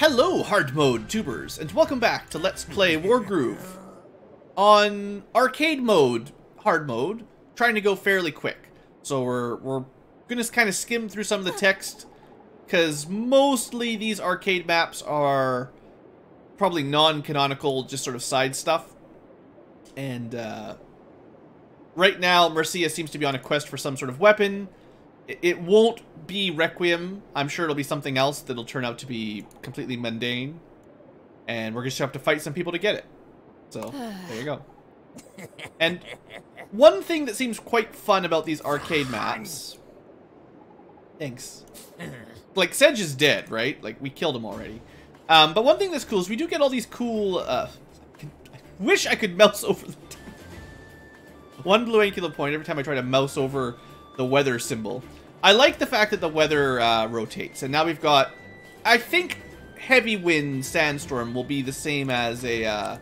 Hello, hard mode tubers, and welcome back to Let's Play Wargroove on arcade mode, hard mode, trying to go fairly quick. So we're gonna kind of skim through some of the text, because mostly these arcade maps are probably non-canonical, just sort of side stuff. And right now, Marcia seems to be on a quest for some sort of weapon. It won't be Requiem. I'm sure it'll be something else that'll turn out to be completely mundane. And we're just gonna have to fight some people to get it. So, there you go. And one thing that seems quite fun about these arcade maps... Thanks. Like, Sedge is dead, right? Like, we killed him already. But one thing that's cool is we do get all these cool... I wish I could mouse over the... One BlueAnkylo point every time I try to mouse over the weather symbol. I like the fact that the weather rotates, and now we've got, I think, heavy wind sandstorm will be the same as a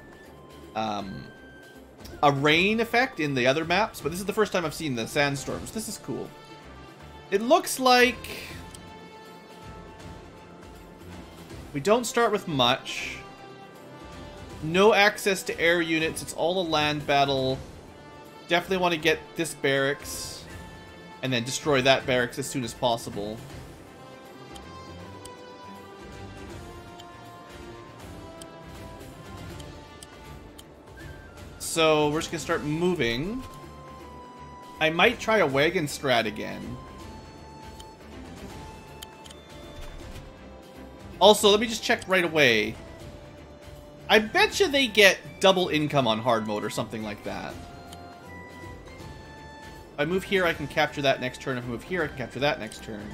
rain effect in the other maps, but this is the first time I've seen the sandstorms. This is cool. It looks like we don't start with much. No access to air units. It's all a land battle. Definitely want to get this barracks. And then destroy that barracks as soon as possible. So we're just gonna start moving. I might try a wagon strat again. Also, let me just check right away. I bet you they get double income on hard mode or something like that. If I move here, I can capture that next turn. If I move here, I can capture that next turn.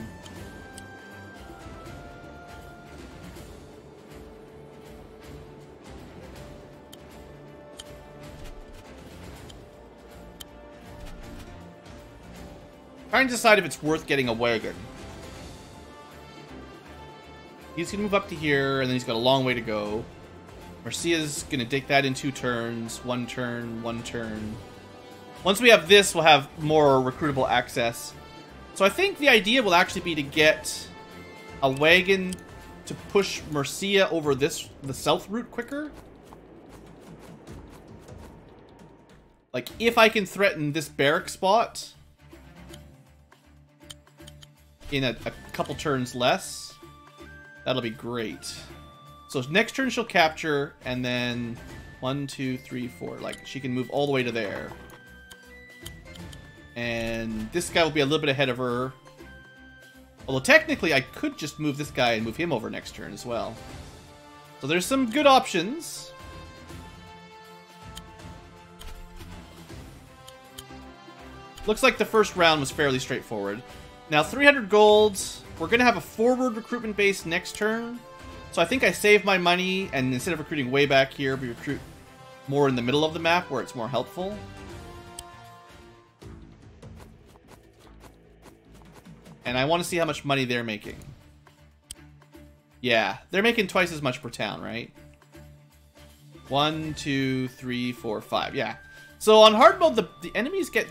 Trying to decide if it's worth getting a wagon. He's going to move up to here, and then he's got a long way to go. Marcia's going to take that in 2 turns. 1 turn, 1 turn. Once we have this, we'll have more recruitable access. So I think the idea will actually be to get a wagon to push Marcia over the south route quicker. Like, if I can threaten this barrack spot in a couple turns less, that'll be great. So next turn she'll capture, and then 1, 2, 3, 4. Like, she can move all the way to there. And this guy will be a little bit ahead of her. Although technically I could just move this guy and move him over next turn as well. So there's some good options. Looks like the first round was fairly straightforward. Now 300 gold. We're going to have a forward recruitment base next turn. So I think I save my money, and instead of recruiting way back here, we recruit more in the middle of the map where it's more helpful. And I want to see how much money they're making. Yeah, they're making twice as much per town, right? 1, 2, 3, 4, 5. Yeah. So on hard mode, the enemies get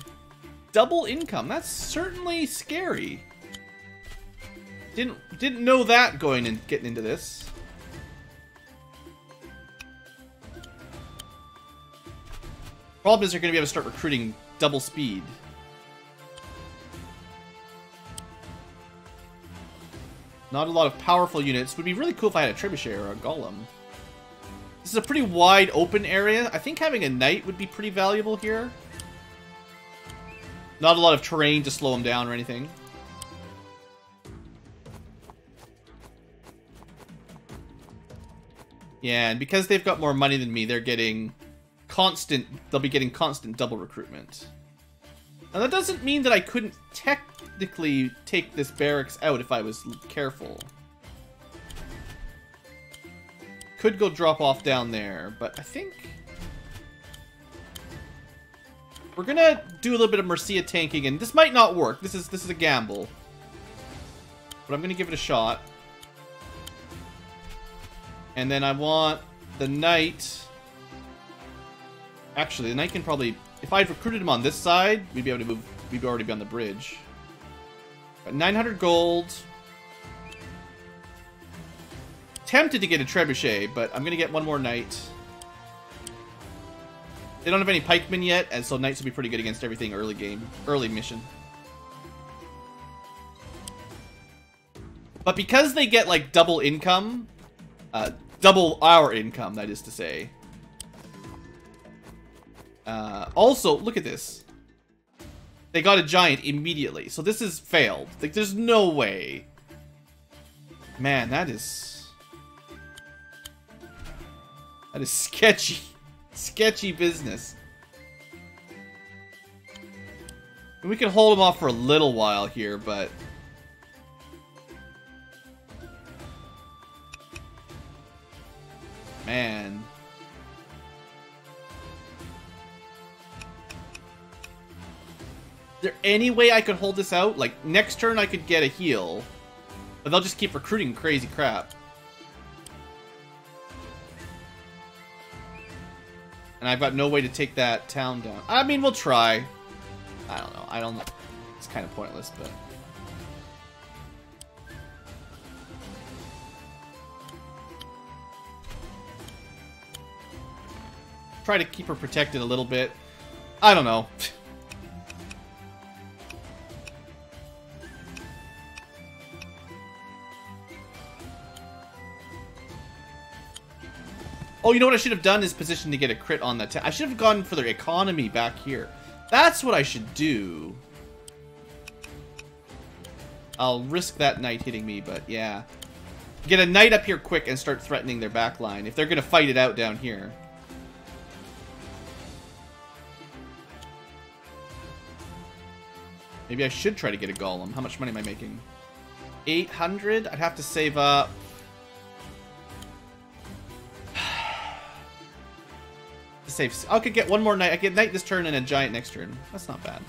double income. That's certainly scary. Didn't know that going and getting into this. Problem is they're going to be able to start recruiting double speed. Not a lot of powerful units. Would be really cool if I had a trebuchet or a golem. This is a pretty wide open area. I think having a knight would be pretty valuable here. Not a lot of terrain to slow them down or anything. Yeah, and because they've got more money than me, they're getting constant... They'll be getting constant double recruitment. Now that doesn't mean that I couldn't technically take this barracks out if I was careful. Could go drop off down there, but I think we're gonna do a little bit of Marcia tanking, and this might not work. This is a gamble, but I'm gonna give it a shot. And then I want the knight. Actually, the knight can probably... If I'd recruited him on this side, we'd be able to move. We'd already be on the bridge. Got 900 gold. tempted to get a trebuchet, but I'm gonna get one more knight. They don't have any pikemen yet, and so knights will be pretty good against everything early game, early mission. But because they get like double income, double our income, that is to say. Also, look at this. They got a giant immediately, so this is failed. Like, there's no way. Man, that is sketchy. Sketchy business. We can hold them off for a little while here, but... Man. Is there any way I could hold this out? Like, next turn I could get a heal, but they'll just keep recruiting crazy crap. And I've got no way to take that town down. I mean, we'll try. I don't know. I don't know. It's kind of pointless, but... Try to keep her protected a little bit. I don't know. Oh, you know what I should have done is position to get a crit on that. I should have gone for their economy back here. That's what I should do. I'll risk that knight hitting me, but yeah. Get a knight up here quick and start threatening their back line if they're going to fight it out down here. Maybe I should try to get a golem. How much money am I making? 800? I'd have to save up. Save. I could get one more knight. I get knight this turn and a giant next turn. That's not bad.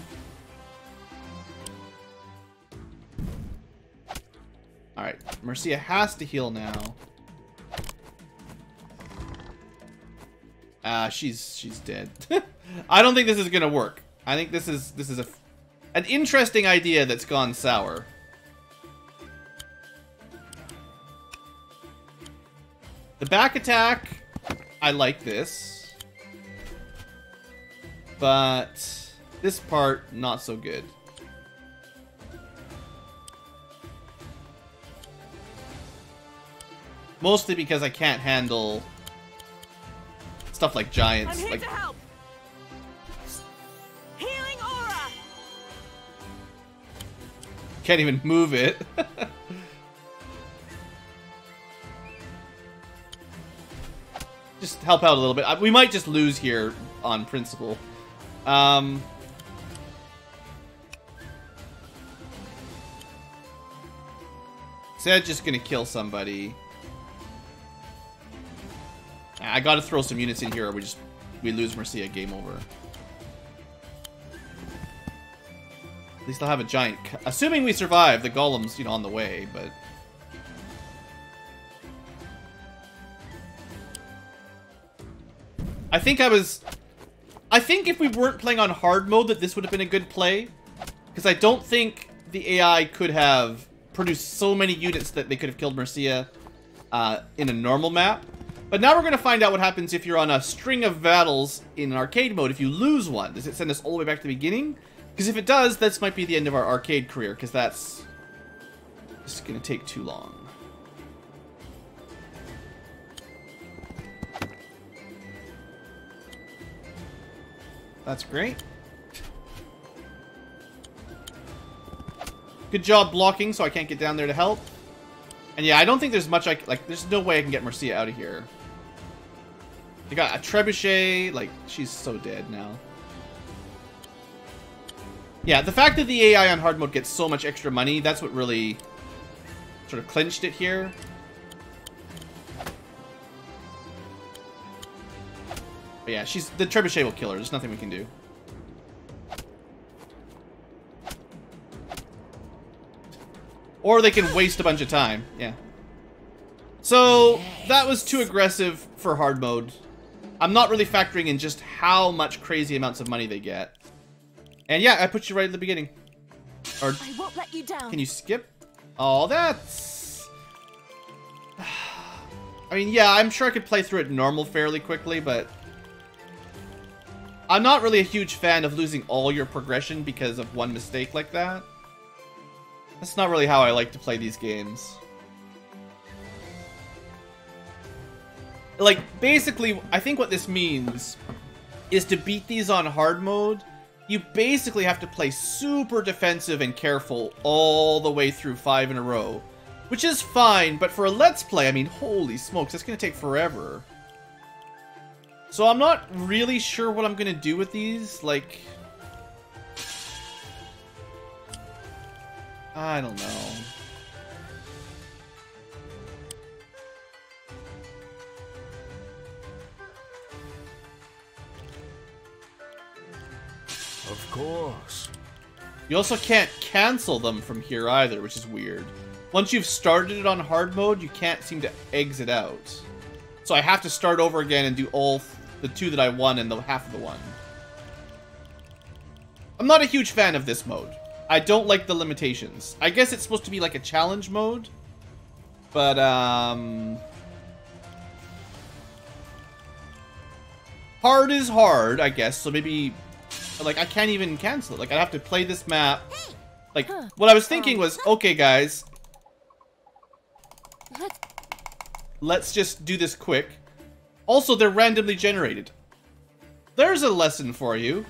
Alright. Mercia has to heal now. She's dead. I don't think this is gonna work. I think this is an interesting idea that's gone sour. The back attack, I like this. But this part, not so good. Mostly because I can't handle stuff like giants. I'm here to help. Healing aura. Can't even move it. Just help out a little bit. We might just lose here on principle. Said just gonna kill somebody. I gotta throw some units in here or we lose Mercia, game over. At least I'll have a giant... Assuming we survive, the golem's, you know, on the way, but... I think if we weren't playing on hard mode that this would have been a good play. Because I don't think the AI could have produced so many units that they could have killed Mercia in a normal map. But now we're going to find out what happens if you're on a string of battles in arcade mode. If you lose one, does it send us all the way back to the beginning? Because if it does, this might be the end of our arcade career. Because that's just going to take too long. That's great. Good job blocking so I can't get down there to help. And yeah, I don't think there's much there's no way I can get Mercia out of here. They got a trebuchet, like, she's so dead now. Yeah, the fact that the AI on hard mode gets so much extra money, that's what really sort of clinched it here. But yeah, the trebuchet will kill her. There's nothing we can do. Or they can waste a bunch of time. Yeah. So, that was too aggressive for hard mode. I'm not really factoring in just how much crazy amounts of money they get. And yeah, I put you right at the beginning. Or I won't let you down. Can you skip? Oh, that's... I mean, yeah, I'm sure I could play through it normal fairly quickly, but I'm not really a huge fan of losing all your progression because of one mistake like that. That's not really how I like to play these games. Like, basically, I think what this means is to beat these on hard mode, you basically have to play super defensive and careful all the way through 5 in a row. Which is fine, but for a Let's Play, I mean, holy smokes, that's going to take forever. So I'm not really sure what I'm going to do with these, like... I don't know. Of course. You also can't cancel them from here either, which is weird. Once you've started it on hard mode, you can't seem to exit out. So I have to start over again and do all the 2 that I won and the half of the 1. I'm not a huge fan of this mode. I don't like the limitations. I guess it's supposed to be like a challenge mode. But, hard is hard, I guess. So maybe, like, I can't even cancel it. Like, I have to play this map. Like, what I was thinking was, okay, guys. Let's just do this quick. Also, they're randomly generated. There's a lesson for you.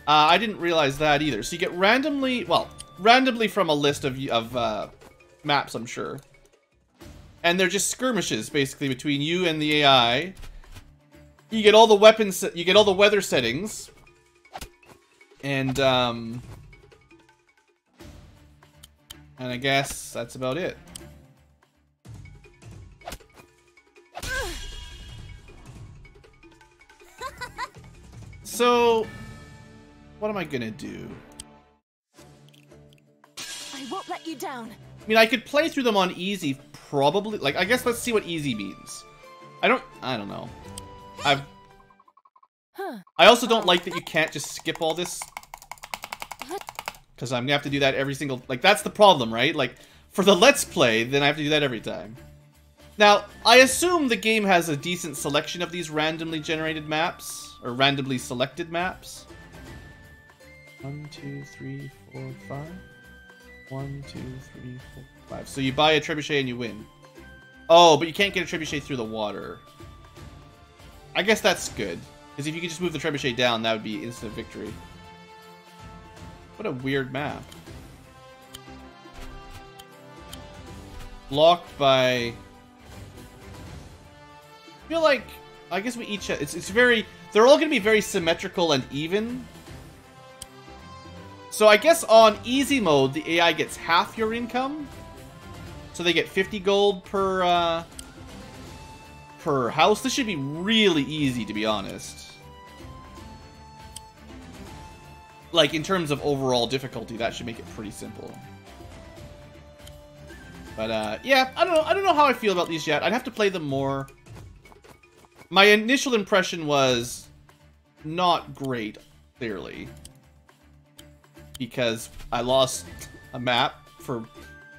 I didn't realize that either. So you get randomly, well, randomly from a list of maps, I'm sure. And they're just skirmishes, basically, between you and the AI. You get all the weapons, you get all the weather settings. And I guess that's about it. So, what am I gonna do? I won't let you down. I mean, I could play through them on easy, probably. Like, I guess let's see what easy means. I don't know. I also don't like that you can't just skip all this. Because I'm gonna have to do that every single... Like, that's the problem, right? Like, for the Let's Play, then I have to do that every time. Now, I assume the game has a decent selection of these randomly generated maps. Or randomly selected maps. 1, 2, 3, 4, 5. 1, 2, 3, 4, 5. So you buy a trebuchet and you win. Oh, but you can't get a trebuchet through the water. I guess that's good. Because if you could just move the trebuchet down, that would be instant victory. What a weird map. Blocked by... I feel like... I guess we each... It's very... They're all going to be very symmetrical and even. So I guess on easy mode, the AI gets half your income. So they get 50 gold per house. This should be really easy, to be honest. Like, in terms of overall difficulty, that should make it pretty simple. But, yeah, I don't know how I feel about these yet. I'd have to play them more. My initial impression was not great, clearly. Because I lost a map for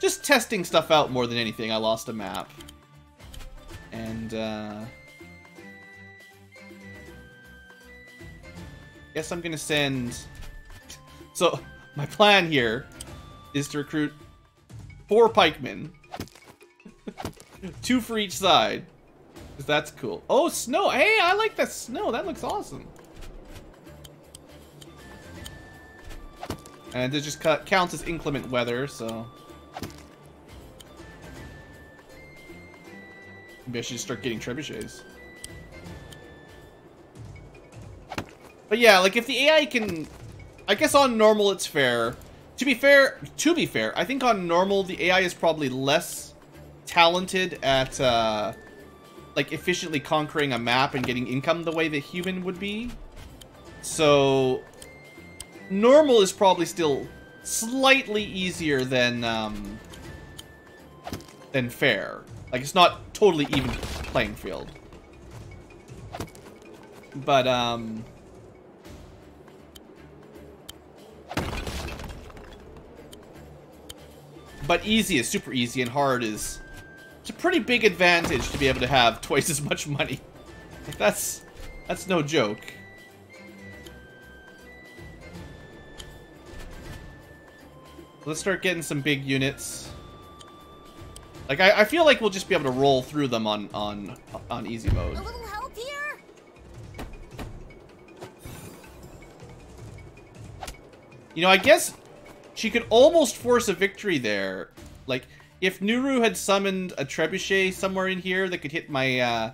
just testing stuff out more than anything. I lost a map. And, guess I'm gonna send... So, my plan here is to recruit 4 pikemen. 2 for each side. Because that's cool. Oh, snow! Hey, I like that snow! That looks awesome. And it just counts as inclement weather, so... Maybe I should just start getting trebuchets. But yeah, like, if the AI can... I guess on normal it's fair. To be fair, I think on normal the AI is probably less talented at, like, efficiently conquering a map and getting income the way the human would be. So... normal is probably still slightly easier than fair. Like, it's not totally even playing field. But, But easy is super easy, and hard is It's a pretty big advantage to be able to have twice as much money. Like, that's no joke. Let's start getting some big units. Like, I feel like we'll just be able to roll through them on easy mode. A little help here? You know, I guess she could almost force a victory there. Like, if Nuru had summoned a trebuchet somewhere in here that could hit my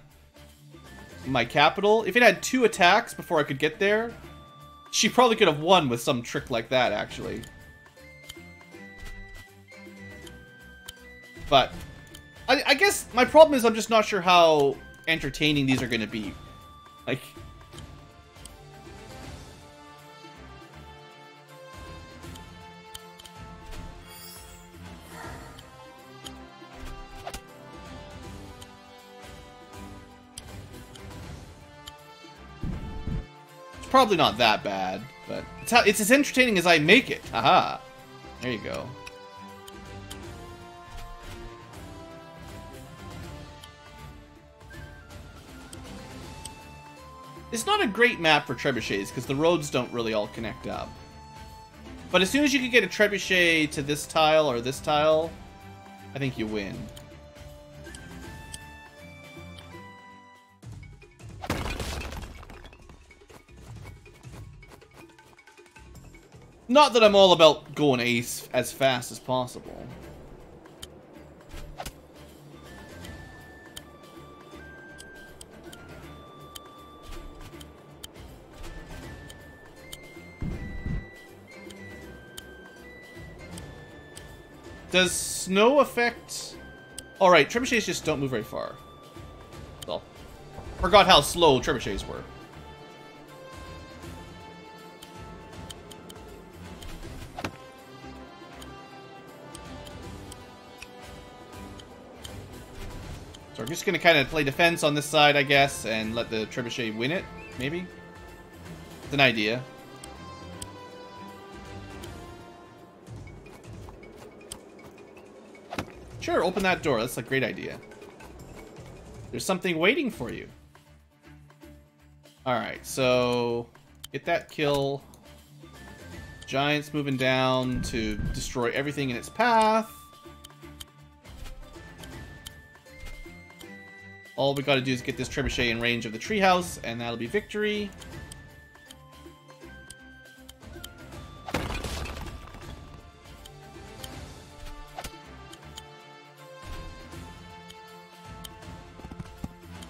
my capital, if it had 2 attacks before I could get there, she probably could have won with some trick like that, actually. But I guess my problem is I'm just not sure how entertaining these are going to be. Like, it's probably not that bad, but it's as entertaining as I make it. Haha. There you go. It's not a great map for trebuchets, because the roads don't really all connect up. But as soon as you can get a trebuchet to this tile or this tile, I think you win. Not that I'm all about going ace as fast as possible. Does snow affect... Alright, trebuchets just don't move very far. Well, forgot how slow trebuchets were. So we're just going to kind of play defense on this side, I guess, and let the trebuchet win it, maybe? It's an idea. Sure, open that door. That's a great idea. There's something waiting for you. Alright, so... get that kill. Giant's moving down to destroy everything in its path. All we gotta do is get this trebuchet in range of the treehouse, and that'll be victory.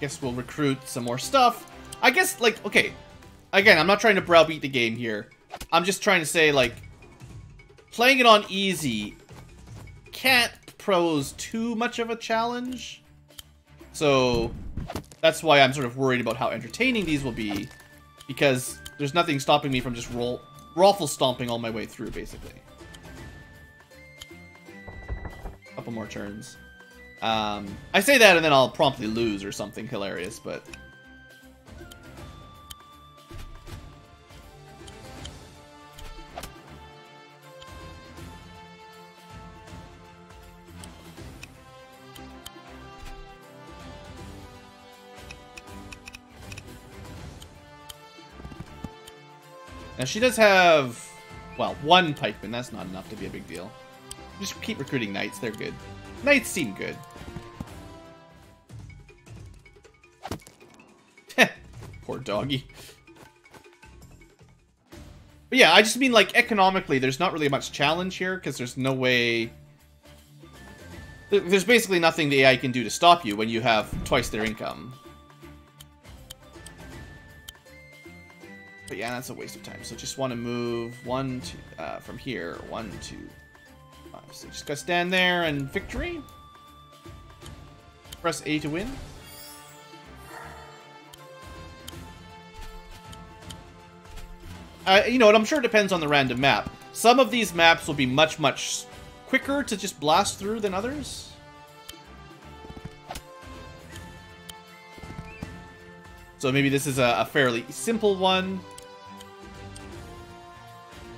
Guess we'll recruit some more stuff. I guess, like, okay. Again, I'm not trying to browbeat the game here. I'm just trying to say, like, playing it on easy can't pose too much of a challenge. So, that's why I'm sort of worried about how entertaining these will be. Because there's nothing stopping me from just raffle stomping all my way through, basically. Couple more turns. I say that and then I'll promptly lose or something hilarious, but... Now she does have, well, 1 pikeman. That's not enough to be a big deal. Just keep recruiting knights. They're good. Knights seem good. Poor doggy. But yeah, I just mean, like, economically, there's not really much challenge here, because there's no way... There's basically nothing the AI can do to stop you when you have twice their income. But yeah, that's a waste of time. So just want to move 1, 2, from here. 1, 2, 5. So just gotta stand there and victory. Press A to win. You know what? I'm sure it depends on the random map. Some of these maps will be much, much quicker to just blast through than others. So maybe this is a fairly simple one.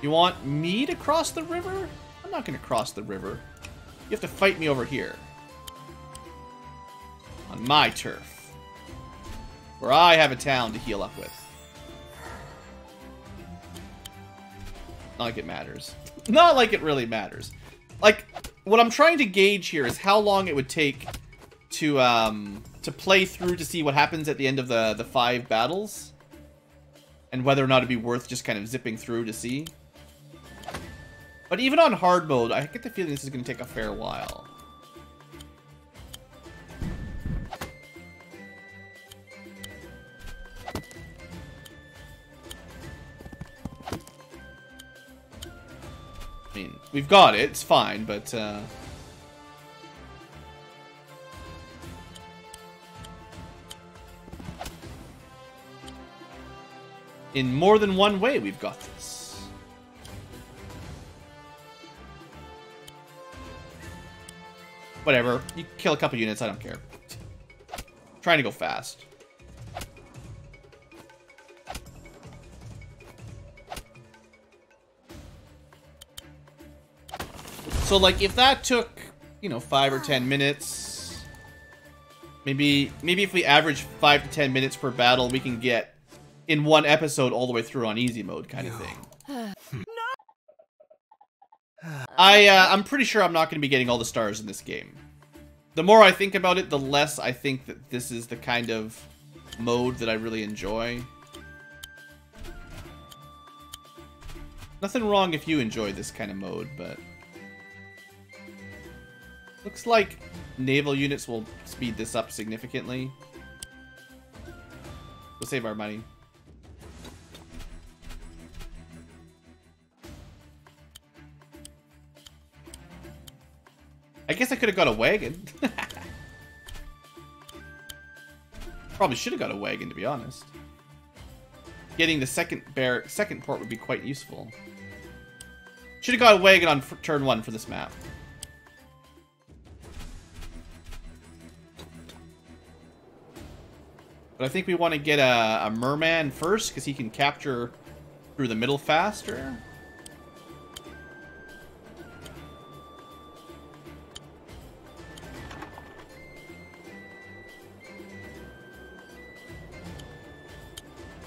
You want me to cross the river? I'm not going to cross the river. You have to fight me over here. On my turf. Where I have a town to heal up with. Not like it matters. Not like it really matters. Like, what I'm trying to gauge here is how long it would take to play through to see what happens at the end of the 5 battles. And whether or not it'd be worth just kind of zipping through to see. But even on hard mode, I get the feeling this is going to take a fair while. I mean, we've got it, it's fine, but in more than one way, we've got this. Whatever. You kill a couple units, I don't care. I'm trying to go fast. So, like, if that took, you know, 5 or 10 minutes, maybe if we average 5 to 10 minutes per battle, we can get in one episode all the way through on easy mode kind of thing. I'm pretty sure I'm not going to be getting all the stars in this game. The more I think about it, the less I think that this is the kind of mode that I really enjoy. Nothing wrong if you enjoy this kind of mode, but looks like naval units will speed this up significantly. We'll save our money. I guess I could have got a wagon. Probably should have got a wagon, to be honest. Getting the second port would be quite useful. Should have got a wagon on turn 1 for this map. But I think we want to get a merman first, because he can capture through the middle faster.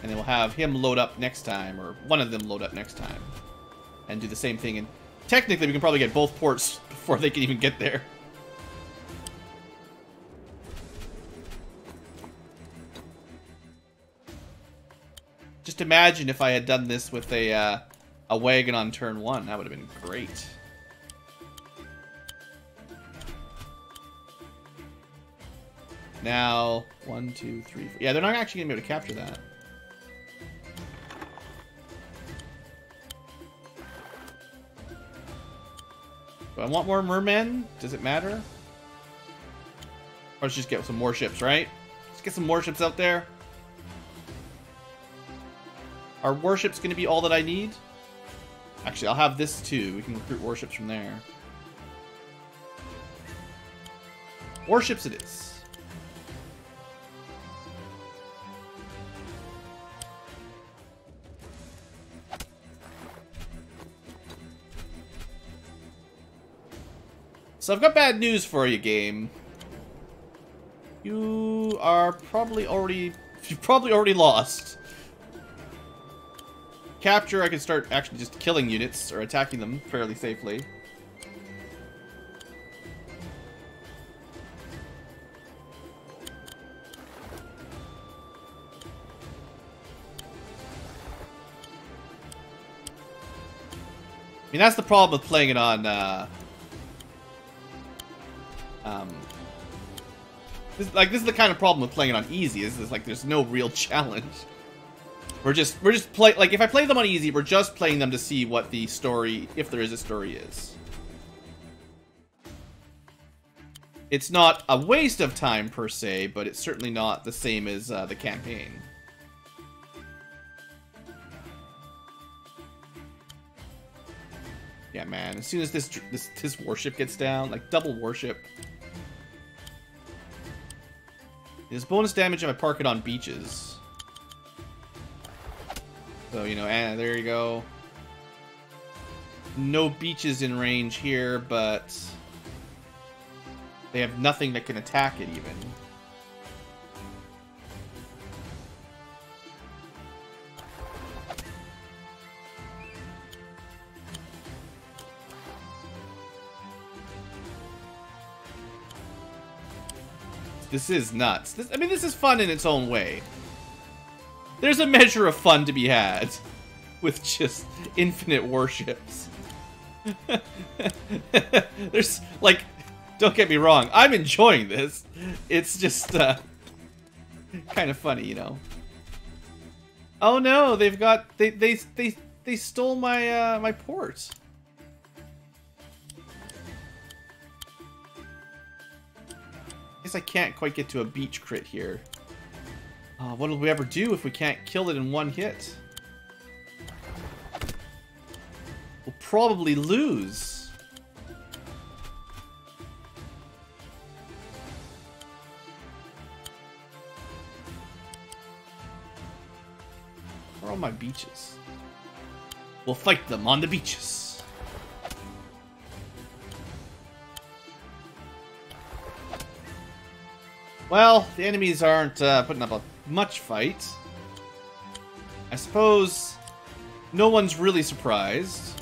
And then we'll have him load up next time, or one of them load up next time. And do the same thing. And technically, we can probably get both ports before they can even get there. Just imagine if I had done this with a wagon on turn 1. That would have been great. Now, 1, 2, 3, 4. Yeah, they're not actually going to be able to capture that. Do I want more mermen? Does it matter? Or let's just get some warships, right? Let's get some warships out there. Are warships going to be all that I need? Actually, I'll have this too. We can recruit warships from there. Warships it is. So I've got bad news for you, game. You've probably already lost. Capture, I can start actually just killing units or attacking them fairly safely. I mean, that's the problem with playing it on this is the kind of problem with playing it on easy. Is like there's no real challenge. We're just like if I play them on easy, we're just playing them to see what the story, if there is a story, is. It's not a waste of time per se, but it's certainly not the same as the campaign. Yeah, man. As soon as this warship gets down, like double warship. There's bonus damage if I park it on beaches. So, you know, and there you go. No beaches in range here, but they have nothing that can attack it even. This is nuts. I mean, this is fun in its own way. There's a measure of fun to be had with just infinite warships. There's, like, don't get me wrong, I'm enjoying this. It's just, kind of funny, you know. Oh no, they've got, they stole my, my port. Guess I can't quite get to a beach crit here. What'll we ever do if we can't kill it in one hit? We'll probably lose. Where are all my beaches? We'll fight them on the beaches. Well, the enemies aren't putting up much fight. I suppose no one's really surprised.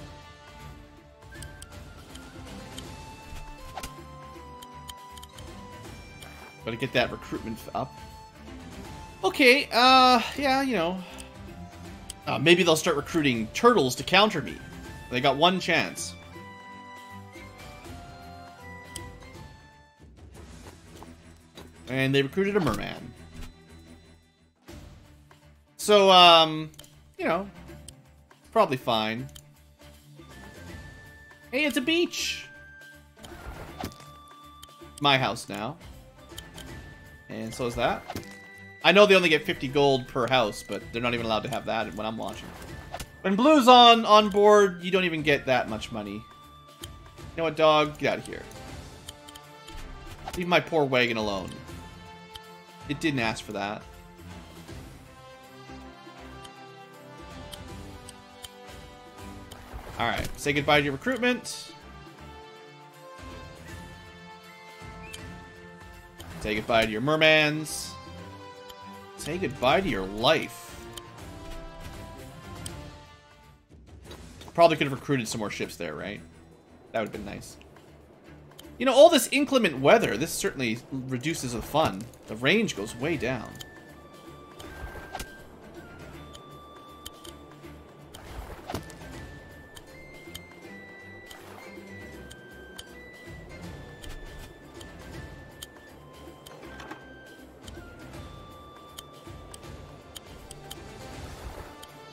Gotta get that recruitment up. Okay, yeah, you know. Maybe they'll start recruiting turtles to counter me. They got one chance. And they recruited a merman. So, you know, probably fine. Hey, it's a beach! My house now. And so is that. I know they only get 50 gold per house, but they're not even allowed to have that when I'm watching. When Blue's on board, you don't even get that much money. You know what, dog? Get out of here. Leave my poor wagon alone. It didn't ask for that. Alright, say goodbye to your recruitment. Say goodbye to your mermans. Say goodbye to your life. Probably could have recruited some more ships there, right? That would have been nice. You know, all this inclement weather, this certainly reduces the fun. The range goes way down.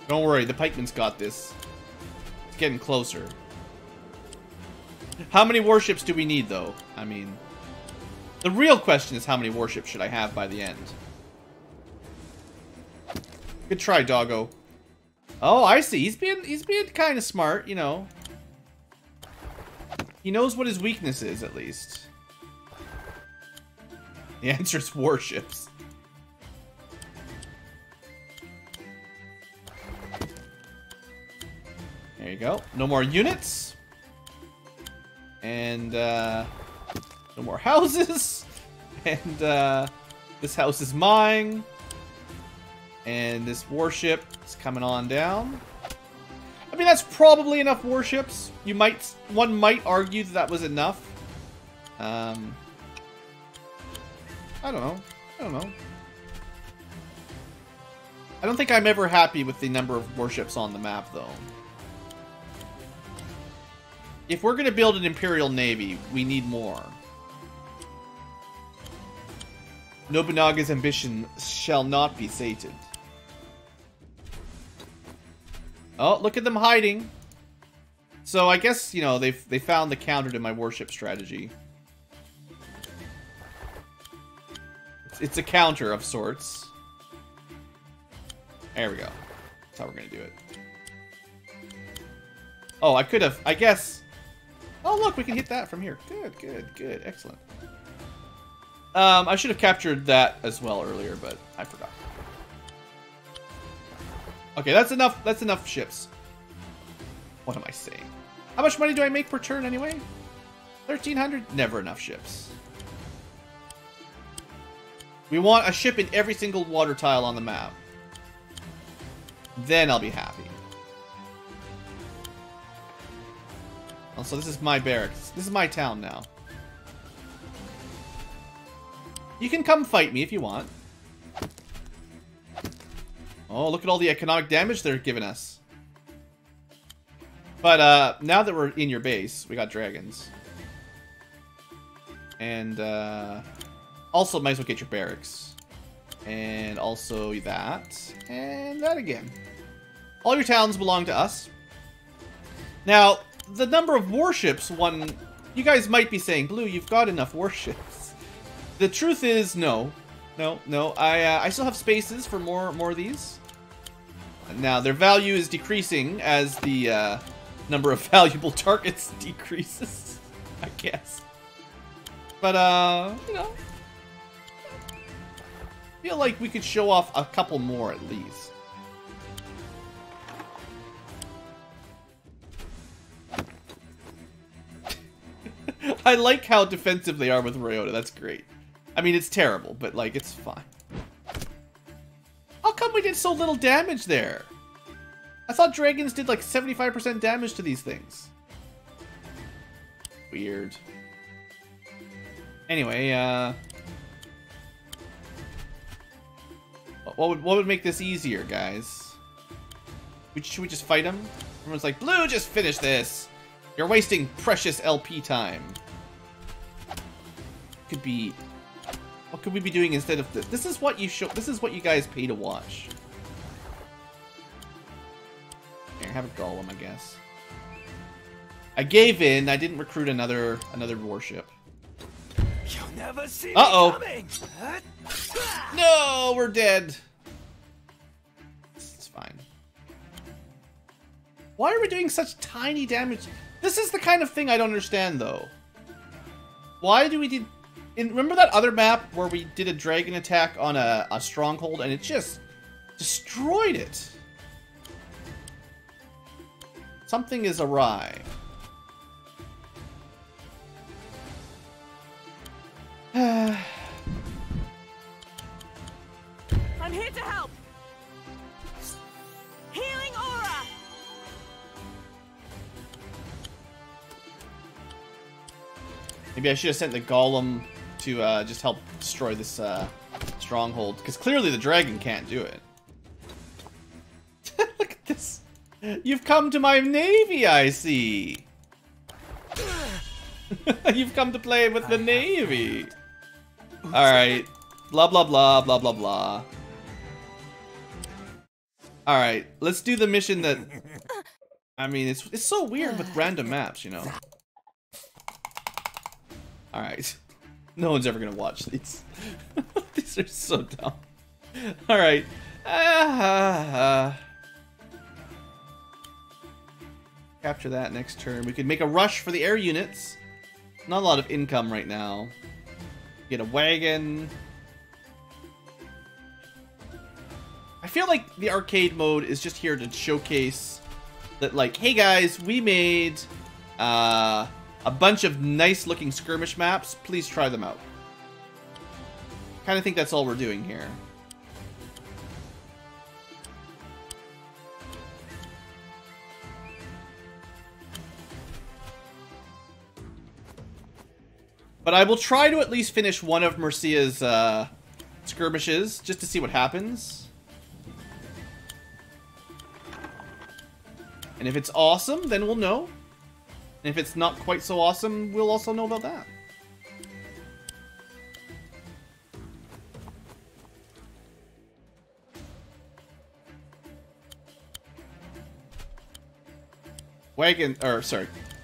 Don't worry, the pikeman's got this. It's getting closer. How many warships do we need, though? I mean, the real question is how many warships should I have by the end? Good try, doggo. Oh, I see. He's being kind of smart, you know. He knows what his weakness is, at least. The answer is warships. There you go. No more units. And, no more houses. And, this house is mine. And this warship is coming on down. I mean, that's probably enough warships. One might argue that that was enough. I don't know. I don't think I'm ever happy with the number of warships on the map, though. If we're going to build an Imperial Navy, we need more. Nobunaga's ambition shall not be sated. Oh, look at them hiding. So I guess, you know, they found the counter to my warship strategy. It's a counter of sorts. There we go. That's how we're going to do it. Oh, I could have, I guess... Oh, look, we can hit that from here. Good. Excellent. I should have captured that as well earlier, but I forgot. Okay, that's enough. That's enough ships. What am I saying? How much money do I make per turn anyway? 1,300? Never enough ships. We want a ship in every single water tile on the map. Then I'll be happy. Also, this is my barracks. This is my town now. You can come fight me if you want. Oh, look at all the economic damage they're giving us. But now that we're in your base, we got dragons. And also might as well get your barracks. And also that. And that again. All your towns belong to us. Now, the number of warships, you guys might be saying, Blue, you've got enough warships. The truth is, no. No. I still have spaces for more of these. Now, their value is decreasing as the number of valuable targets decreases, I guess. But, you know, I feel like we could show off a couple more at least. I like how defensive they are with Ryota. That's great. I mean, it's terrible, but, like, it's fine. How come we did so little damage there? I thought dragons did, like, 75% damage to these things. Weird. Anyway, what would make this easier, guys? Should we just fight him? Everyone's like, Blue, just finish this! You're wasting precious LP time. What could we be doing instead of this? This is what you guys pay to watch. Here, have a golem, I guess. I gave in. I didn't recruit another warship. You'll never see Uh-oh. me coming. No, we're dead. It's fine. Why are we doing such tiny damage? This is the kind of thing I don't understand, though. Why do we do... Remember that other map where we did a dragon attack on a stronghold and it just destroyed it? Something is awry. I'm here to help. Healing aura. Maybe I should have sent the golem to just help destroy this stronghold, because clearly the dragon can't do it. Look at this. You've come to my navy, I see. You've come to play with the navy. Alright. Blah, blah, blah, blah, blah, blah. Alright, let's do the mission that... I mean, it's so weird with random maps, you know? Alright. No one's ever gonna watch these. These are so dumb. Alright. Capture that next turn. We could make a rush for the air units. Not a lot of income right now. Get a wagon. I feel like the arcade mode is just here to showcase that, like, hey guys, we made a bunch of nice looking skirmish maps. Please try them out. Kind of think that's all we're doing here. But I will try to at least finish one of Mercia's skirmishes, just to see what happens. And if it's awesome, then we'll know. And if it's not quite so awesome, we'll also know about that.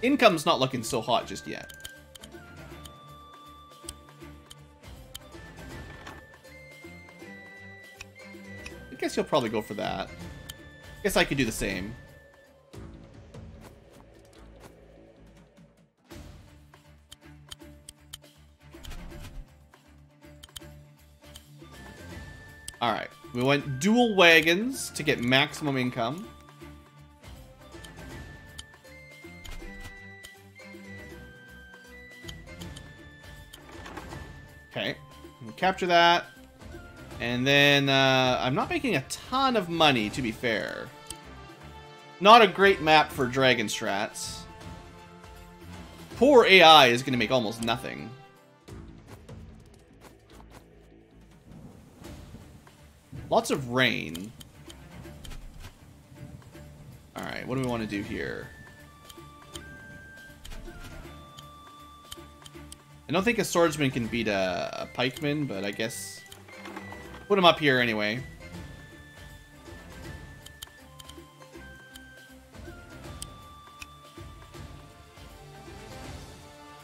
Income's not looking so hot just yet. I guess you'll probably go for that. Guess I could do the same. Alright, we went dual wagons to get maximum income. Okay, we'll capture that. And then, I'm not making a ton of money, to be fair. Not a great map for dragon strats. Poor AI is going to make almost nothing. Lots of rain. Alright, what do we want to do here? I don't think a swordsman can beat a pikeman, but I guess... Put him up here anyway.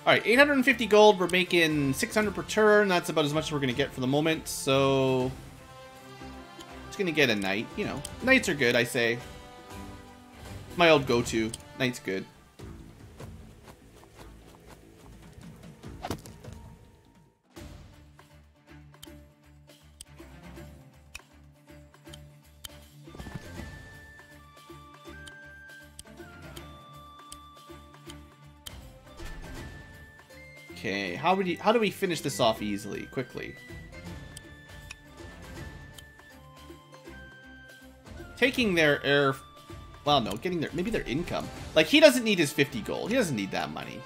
Alright, 850 gold. We're making 600 per turn. That's about as much as we're going to get for the moment, so... Just going to get a knight. You know, knights are good, I say. My old go-to. Knight's good. Okay, how do we finish this off easily, quickly? Taking their air... Well, no, getting their... Maybe their income. Like, he doesn't need his 50 gold. He doesn't need that money.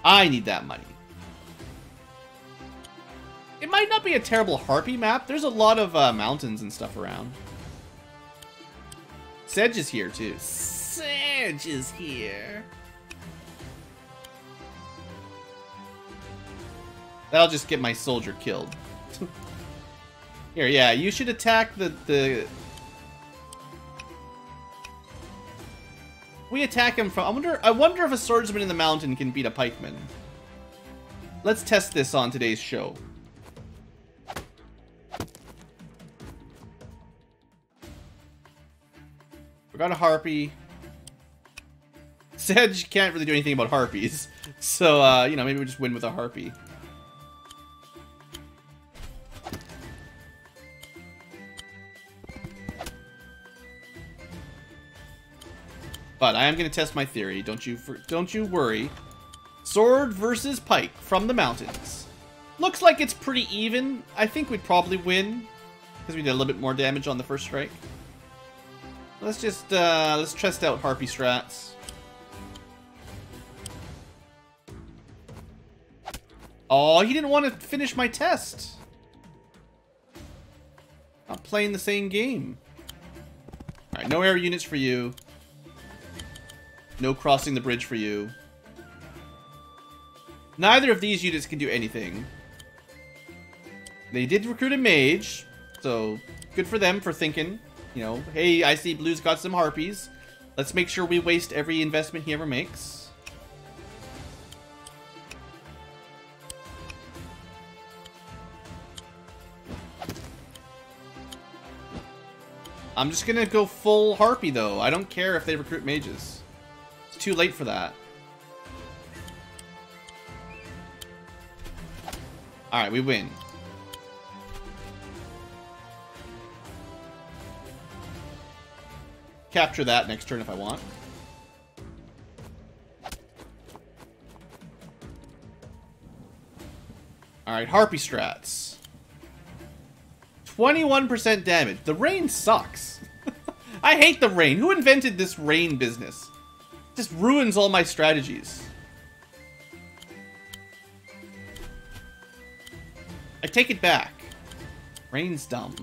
I need that money. It might not be a terrible harpy map. There's a lot of mountains and stuff around. Sedge is here, too. Sedge is here. That'll just get my soldier killed. Here, yeah, you should attack the... We attack him from... I wonder if a swordsman in the mountain can beat a pikeman. Let's test this on today's show. We got a harpy. Sedge can't really do anything about harpies. So, you know, maybe we just win with a harpy. But I am going to test my theory. Don't you worry. Sword versus pike from the mountains. Looks like it's pretty even. I think we'd probably win because we did a little bit more damage on the first strike. Let's just let's test out harpy strats. Oh, he didn't want to finish my test. Not playing the same game. All right, no air units for you. No crossing the bridge for you. Neither of these units can do anything. They did recruit a mage, so good for them for thinking, you know, hey, I see Blue's got some harpies. Let's make sure we waste every investment he ever makes. I'm just gonna go full harpy, though. I don't care if they recruit mages. Too late for that. Alright, we win. Capture that next turn if I want. Alright, harpy strats. 21% damage. The rain sucks. I hate the rain. Who invented this rain business? Just ruins all my strategies. I take it back. Rain's dumb.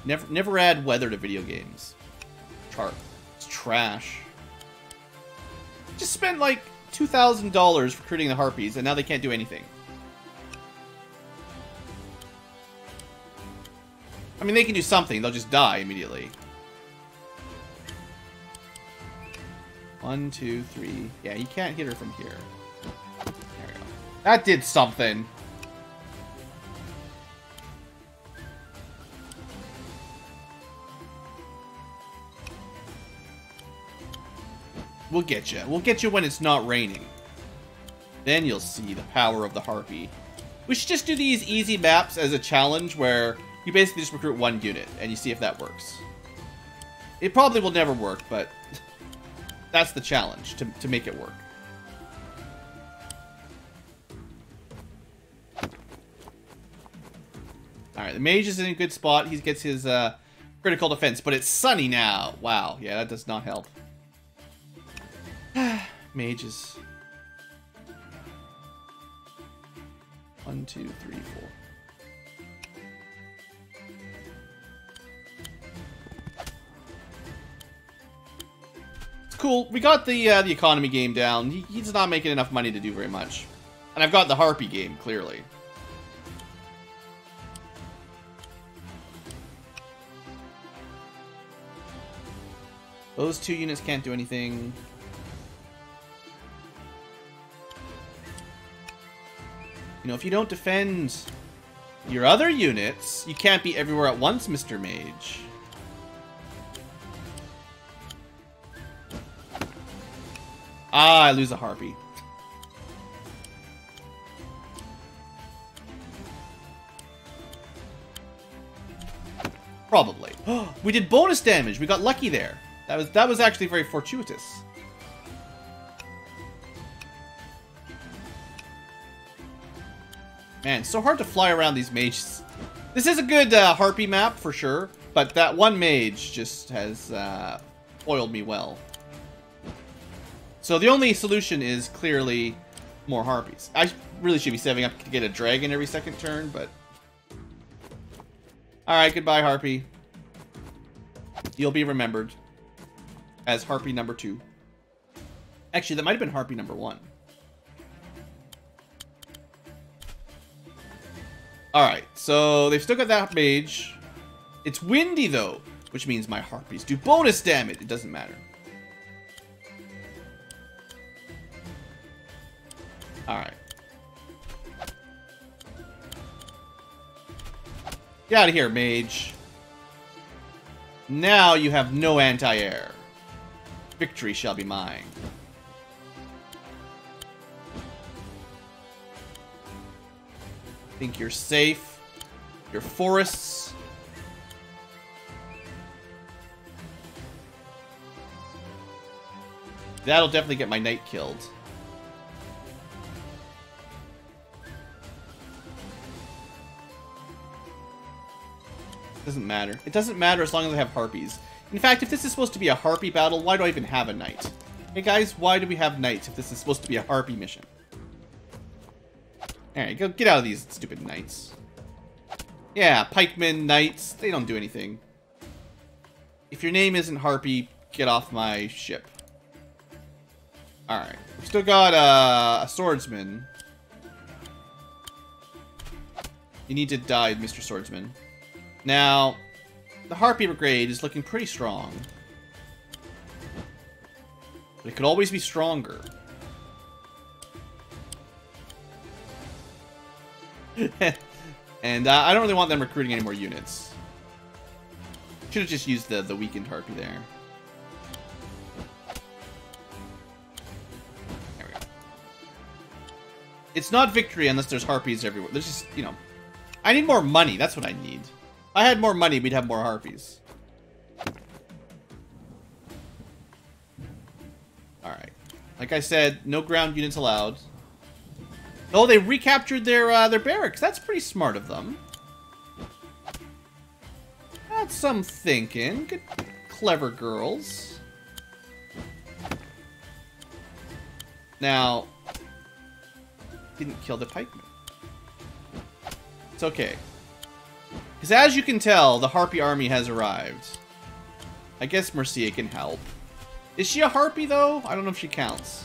Never add weather to video games. It's trash. Just spent like $2,000 recruiting the harpies, and now they can't do anything. I mean, they can do something. They'll just die immediately. 1, 2, 3. Yeah, you can't hit her from here. There we go. That did something. We'll get you. We'll get you when it's not raining. Then you'll see the power of the harpy. We should just do these easy maps as a challenge where you basically just recruit one unit and you see if that works. It probably will never work, but... That's the challenge, to make it work. Alright, the mage is in a good spot. He gets his critical defense, but it's sunny now. Wow, yeah, that does not help. Mages. 1, 2, 3, 4. cool. We got the economy game down. He's not making enough money to do very much. And I've got the Harpy game, clearly. Those 2 units can't do anything. You know, if you don't defend your other units, you can't be everywhere at once, Mr. Mage. Ah, I lose a Harpy. Probably. We did bonus damage. We got lucky there. That was actually very fortuitous. Man, it's so hard to fly around these mages. This is a good Harpy map for sure, but that one mage just has foiled me well. So the only solution is clearly more Harpies. I really should be saving up to get a dragon every second turn, but... Alright, goodbye, Harpy. You'll be remembered as Harpy number 2. Actually, that might have been Harpy number 1. Alright, so they've still got that mage. It's windy, though, which means my Harpies do bonus damage. It doesn't matter. Alright. Get out of here, mage. Now you have no anti-air. Victory shall be mine. Think you're safe. Your forests. That'll definitely get my knight killed. Doesn't matter. It doesn't matter as long as I have Harpies. In fact, if this is supposed to be a Harpy battle, why do I even have a knight? Hey guys, why do we have knights if this is supposed to be a Harpy mission? Alright, go get out of these stupid knights. Yeah, pikemen, knights, they don't do anything. If your name isn't Harpy, get off my ship. Alright. We've still got a swordsman. You need to die, Mr. Swordsman. Now, the Harpy Brigade is looking pretty strong. But it could always be stronger. And I don't really want them recruiting any more units. Should have just used the weakened Harpy there. There we go. It's not victory unless there's Harpies everywhere. There's just, you know... I need more money. That's what I need. If I had more money, we'd have more Harpies. Alright. Like I said, no ground units allowed. Oh, they recaptured their barracks. That's pretty smart of them. That's some thinking. Good, clever girls. Now, didn't kill the pikemen. It's okay. Because as you can tell, the Harpy army has arrived. I guess Mercia can help. Is she a Harpy, though? I don't know if she counts.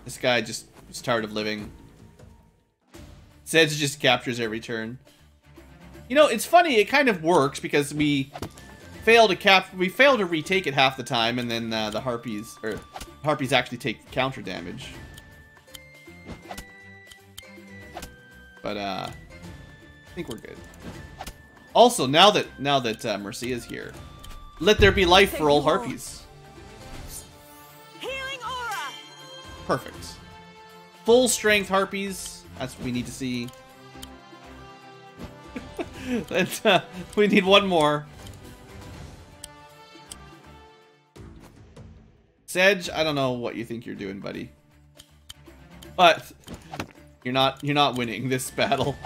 This guy just is tired of living. Sedge just captures every turn. You know, it's funny, it kind of works because we fail to retake it half the time, and then the Harpies actually take counter damage. But I think we're good. Also, now that Mercia is here, let there be life for all Harpies. Healing aura. Perfect. Full strength Harpies. That's what we need to see. We need one more. Sedge, I don't know what you think you're doing, buddy. But you're not winning this battle.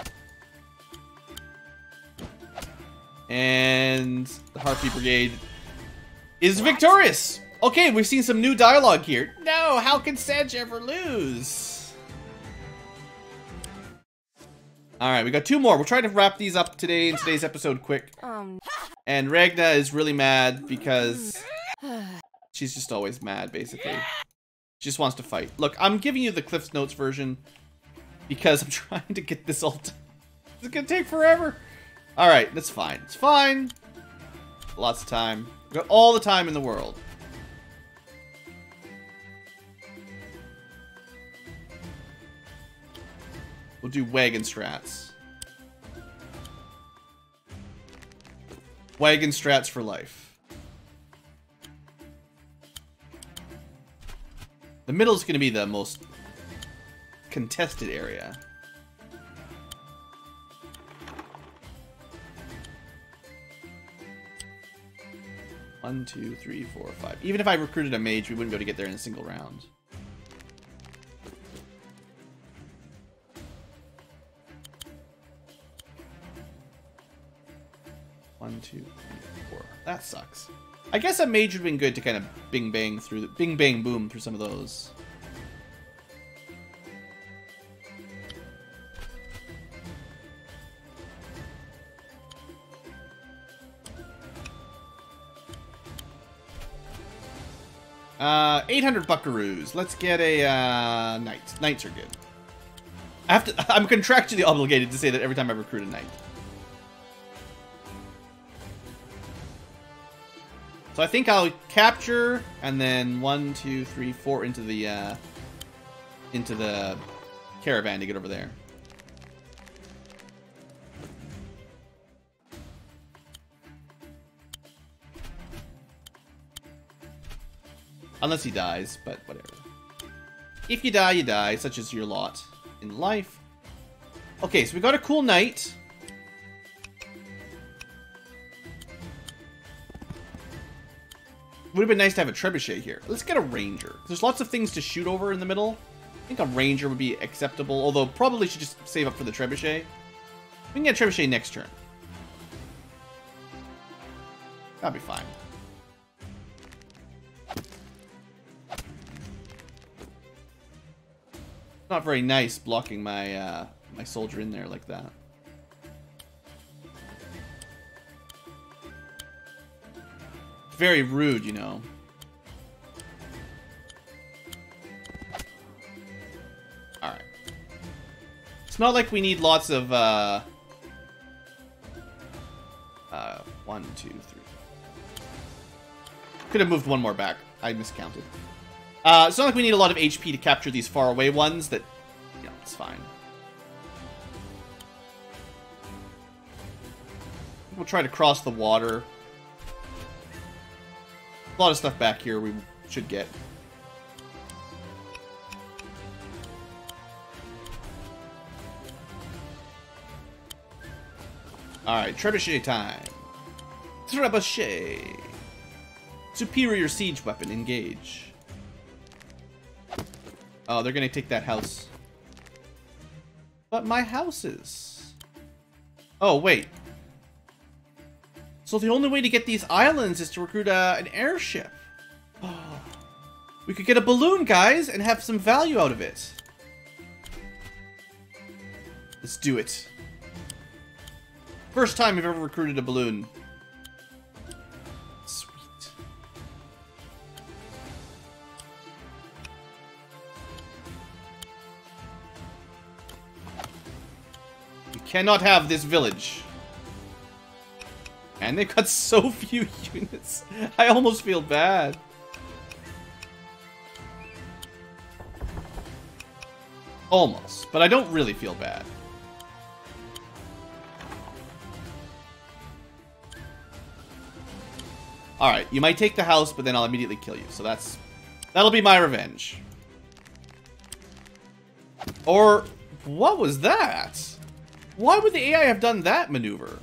And the Harpy Brigade is victorious. Okay, we've seen some new dialogue here. No, how can Sedge ever lose? Alright, we got 2 more. We'll try to wrap these up today in today's episode quick. And Ragna is really mad because she's just always mad, basically. She just wants to fight. Look, I'm giving you the Cliff's Notes version because I'm trying to get this all done. It's gonna take forever. Alright, that's fine. It's fine. Lots of time. We've got all the time in the world. We'll do wagon strats. Wagon strats for life. The middle is going to be the most contested area. One, two, three, 4, 5. Even if I recruited a mage, we wouldn't be able to get there in a single round. One, two, three, 4. That sucks. I guess a mage would have been good to kind of bing bang through the bing bang boom through some of those. Uh, 800 buckaroos. Let's get a knight. Knights are good. I'm contractually obligated to say that every time I recruit a knight. So I think I'll capture and then 1, 2, 3, 4 into the caravan to get over there. Unless he dies, but whatever. If you die, you die, such as your lot in life. Okay, so we got a cool knight. Would have been nice to have a trebuchet here. Let's get a ranger. There's lots of things to shoot over in the middle. I think a ranger would be acceptable, although probably should just save up for the trebuchet. We can get a trebuchet next turn. That'll be fine. Not very nice blocking my my soldier in there like that. Very rude, you know. Alright. It's not like we need lots of 1, 2, 3. Could have moved one more back. I miscounted. It's not like we need a lot of HP to capture these far away ones that, you know, it's fine. We'll try to cross the water. A lot of stuff back here we should get. Alright, trebuchet time. Trebuchet. Superior siege weapon, engage. Oh, they're gonna take that house. But my houses. Oh, wait. So the only way to get these islands is to recruit an airship. Oh. We could get a balloon, guys, and have some value out of it. Let's do it. First time I've ever recruited a balloon. Sweet. We cannot have this village. And they've got so few units. I almost feel bad. Almost. But I don't really feel bad. Alright, you might take the house, but then I'll immediately kill you. So that'll be my revenge. Or, what was that? Why would the AI have done that maneuver?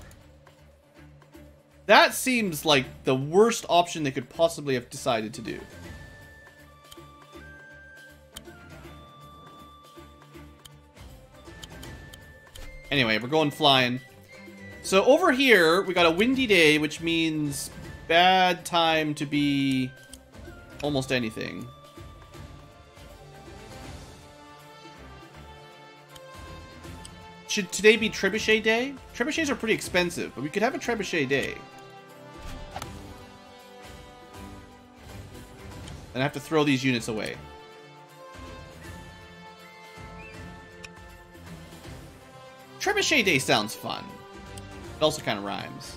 That seems like the worst option they could possibly have decided to do. Anyway, we're going flying. So over here, we got a windy day, which means bad time to be almost anything. Should today be trebuchet day? Trebuchets are pretty expensive, but we could have a trebuchet day. Then I have to throw these units away. Trebuchet Day sounds fun. It also kind of rhymes.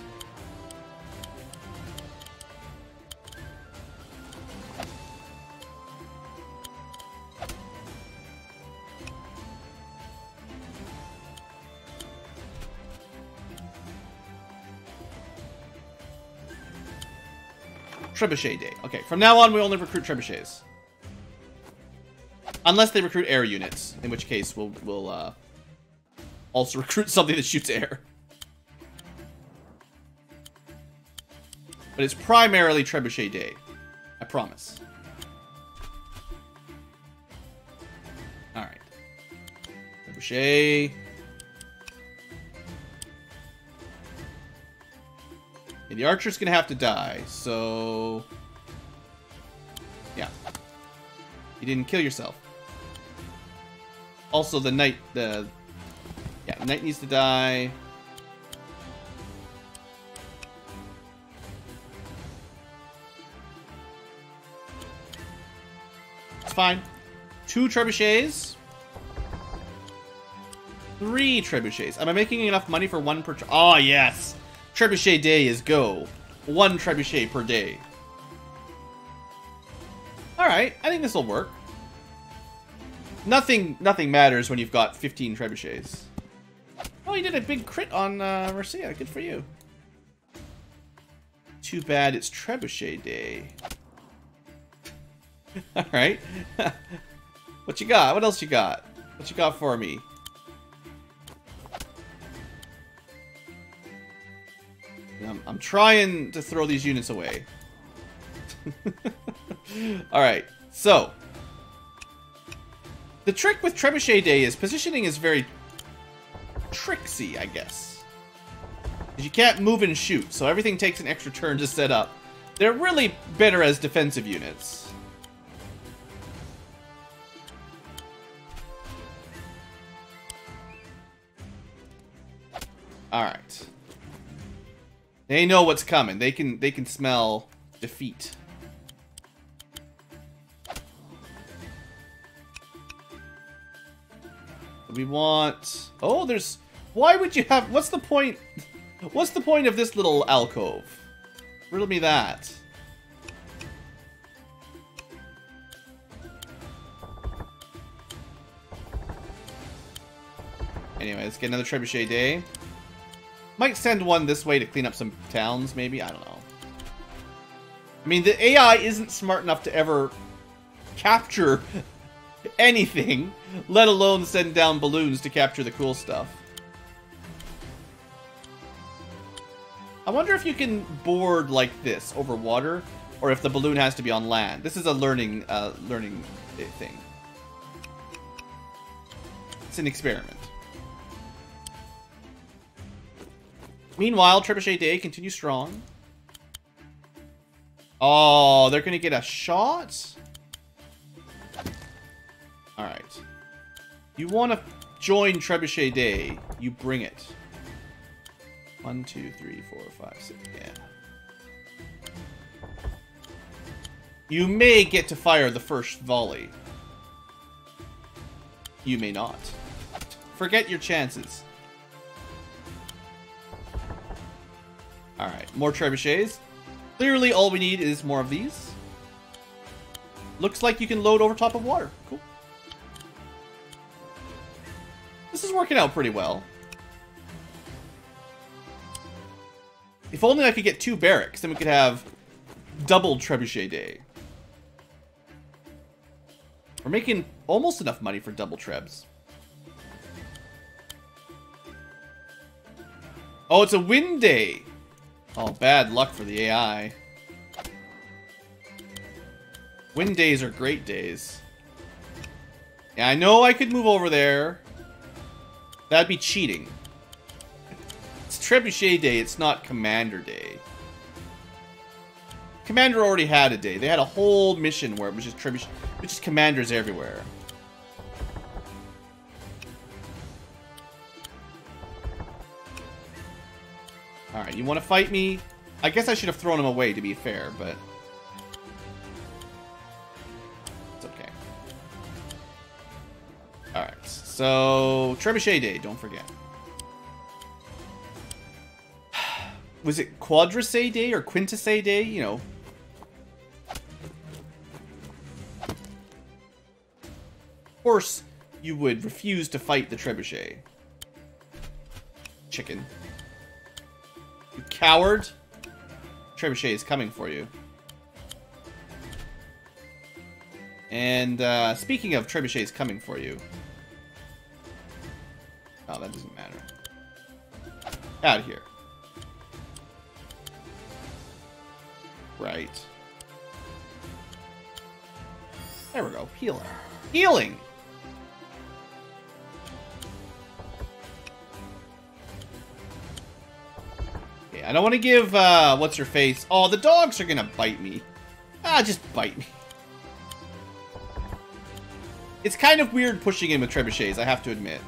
Trebuchet Day. Okay, from now on we only recruit trebuchets. Unless they recruit air units, in which case we'll also recruit something that shoots air. But it's primarily Trebuchet Day. I promise. Alright. Trebuchet. Okay, the archer's gonna have to die, so... yeah. You didn't kill yourself. Also, the knight, yeah, the knight needs to die. It's fine. 2 trebuchets. 3 trebuchets. Am I making enough money for 1 per... oh, yes! Trebuchet Day is go. 1 trebuchet per day. Alright, I think this will work. Nothing matters when you've got 15 trebuchets. Oh, you did a big crit on Mercia. Good for you. Too bad it's Trebuchet Day. Alright. What you got? What else you got? What you got for me? I'm trying to throw these units away. Alright, so. The trick with Trebuchet Day is positioning is very tricksy, I guess. Because you can't move and shoot, so everything takes an extra turn to set up. They're really better as defensive units. Alright. They know what's coming. They can smell defeat. We want... oh, there's... why would you have... what's the point... what's the point of this little alcove? Riddle me that. Anyway, let's get another Trebuchet Day. Might send one this way to clean up some towns, maybe? I don't know. I mean, the AI isn't smart enough to ever capture anything, let alone send down balloons to capture the cool stuff. I wonder if you can board like this over water, or if the balloon has to be on land. This is a learning thing. It's an experiment. Meanwhile, Trebuchet Day continues strong. Oh, they're gonna get a shot? Alright. You want to join Trebuchet Day, you bring it. 1, 2, 3, 4, 5, 6, yeah. You may get to fire the first volley. You may not. Forget your chances. Alright, more trebuchets. Clearly all we need is more of these. Looks like you can load over top of water. Cool. This is working out pretty well. If only I could get 2 barracks, then we could have double Trebuchet Day. We're making almost enough money for double Trebs. Oh, it's a wind day. Oh, bad luck for the AI. Wind days are great days. Yeah, I know I could move over there. That'd be cheating. It's Trebuchet Day, it's not Commander Day. Commander already had a day. They had a whole mission where it was just Trebuchet, which is commanders everywhere. Alright, you want to fight me? I guess I should have thrown him away, to be fair, but... So, Trebuchet Day, don't forget. Was it Quadricet Day or Quinticet Day? You know. Of course, you would refuse to fight the Trebuchet. Chicken. You coward. Trebuchet is coming for you. And, speaking of Trebuchet's coming for you. Oh, that doesn't matter. Out of here. Right. There we go. Healing. Healing! Okay, I don't want to give, what's her face? Oh, the dogs are gonna bite me. Ah, just bite me. It's kind of weird pushing in with trebuchets, I have to admit.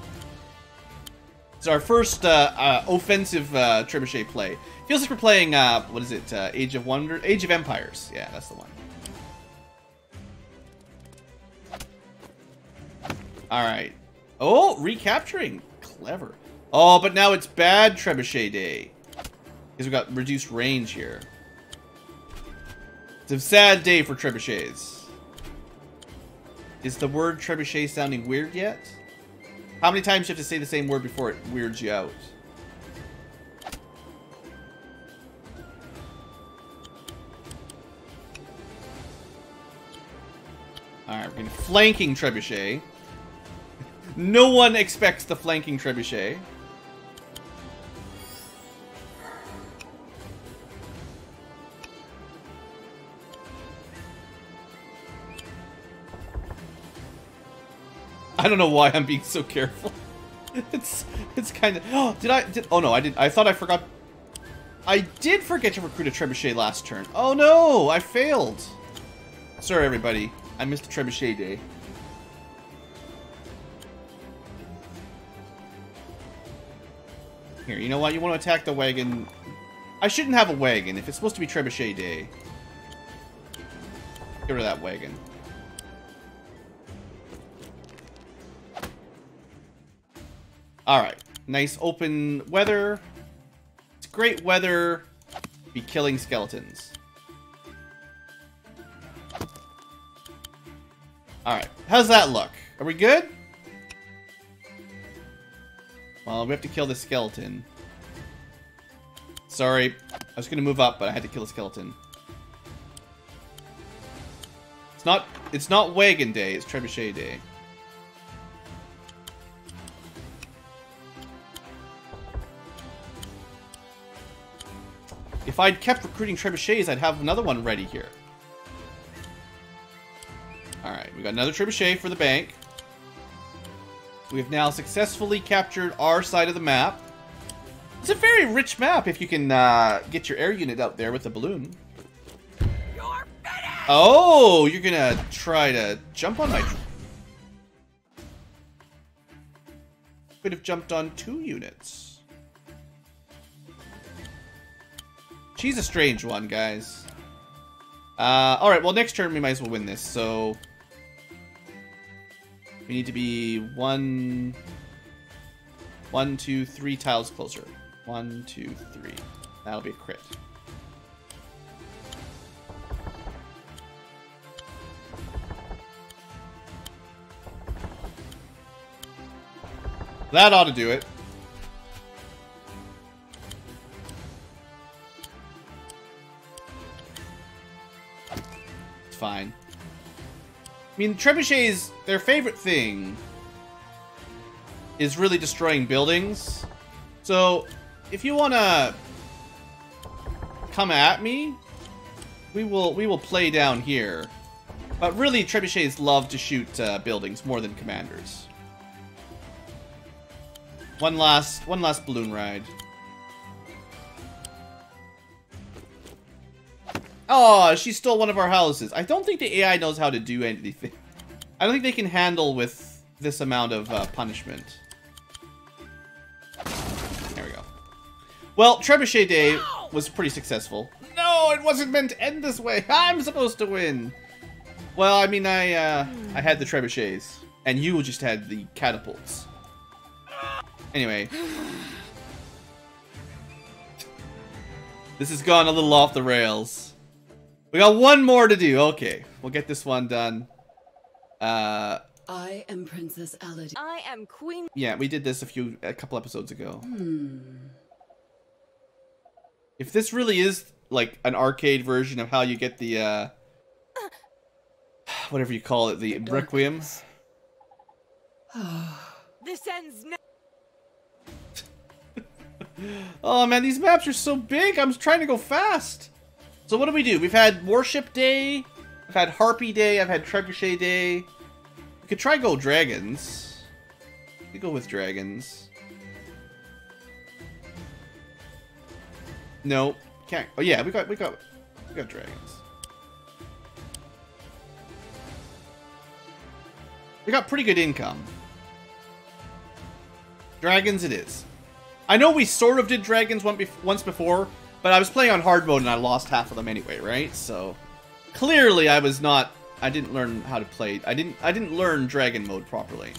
It's our first offensive trebuchet play. Feels like we're playing, what is it? Age of Wonder? Age of Empires. Yeah, that's the one. Alright. Oh, recapturing. Clever. Oh, but now it's bad trebuchet day. Because we've got reduced range here. It's a sad day for trebuchets. Is the word trebuchet sounding weird yet? How many times do you have to say the same word before it weirds you out? Alright, we're going to flanking trebuchet. No one expects the flanking trebuchet. I don't know why I'm being so careful. It's kind of. Oh, oh no, I did. I thought I forgot. I did forget to recruit a trebuchet last turn. Oh no, I failed. Sorry, everybody. I missed a trebuchet day. Here, you know what? You want to attack the wagon. I shouldn't have a wagon if it's supposed to be trebuchet day. Get rid of that wagon. Alright. Nice open weather. It's great weather. Be killing skeletons. Alright. How's that look? Are we good? Well, we have to kill the skeleton. Sorry. I was going to move up, but I had to kill the skeleton. It's not wagon day, it's trebuchet day. If I'd kept recruiting trebuchets, I'd have another one ready here. Alright, we got another trebuchet for the bank. We have now successfully captured our side of the map. It's a very rich map if you can get your air unit out there with the balloon. You're finished! Oh, you're gonna try to jump on my... Could have jumped on 2 units. She's a strange one, guys. Alright, well, next turn we might as well win this, so... We need to be 1, 2, 3 tiles closer. 1, 2, 3. That'll be a crit. That ought to do it. It's fine. I mean, trebuchets, their favorite thing is really destroying buildings. So, if you want to come at me, we will play down here. But really, trebuchets love to shoot buildings more than commanders. One last balloon ride. Oh, she stole one of our houses. I don't think the AI knows how to do anything. I don't think they can handle with this amount of punishment. There we go. Well, Trebuchet Day was pretty successful. No, it wasn't meant to end this way. I'm supposed to win. Well, I mean, I had the trebuchets. And you just had the catapults. Anyway. This has gone a little off the rails. We got one more to do. Okay, we'll get this one done. I am Princess Elodie. I am Queen. Yeah, we did this a couple episodes ago. If this really is like an arcade version of how you get the whatever you call it, the Requiem. This ends now. Oh man, these maps are so big. I'm trying to go fast. So what do? We've had Warship Day, I've had Harpy Day, I've had Trebuchet Day. We could try go dragons. We could go with dragons. No, can't. Oh yeah, we got dragons. We got pretty good income. Dragons it is. I know we sort of did dragons once before, but I was playing on hard mode and I lost half of them anyway, right? So clearly I didn't learn how to play. I didn't learn dragon mode properly.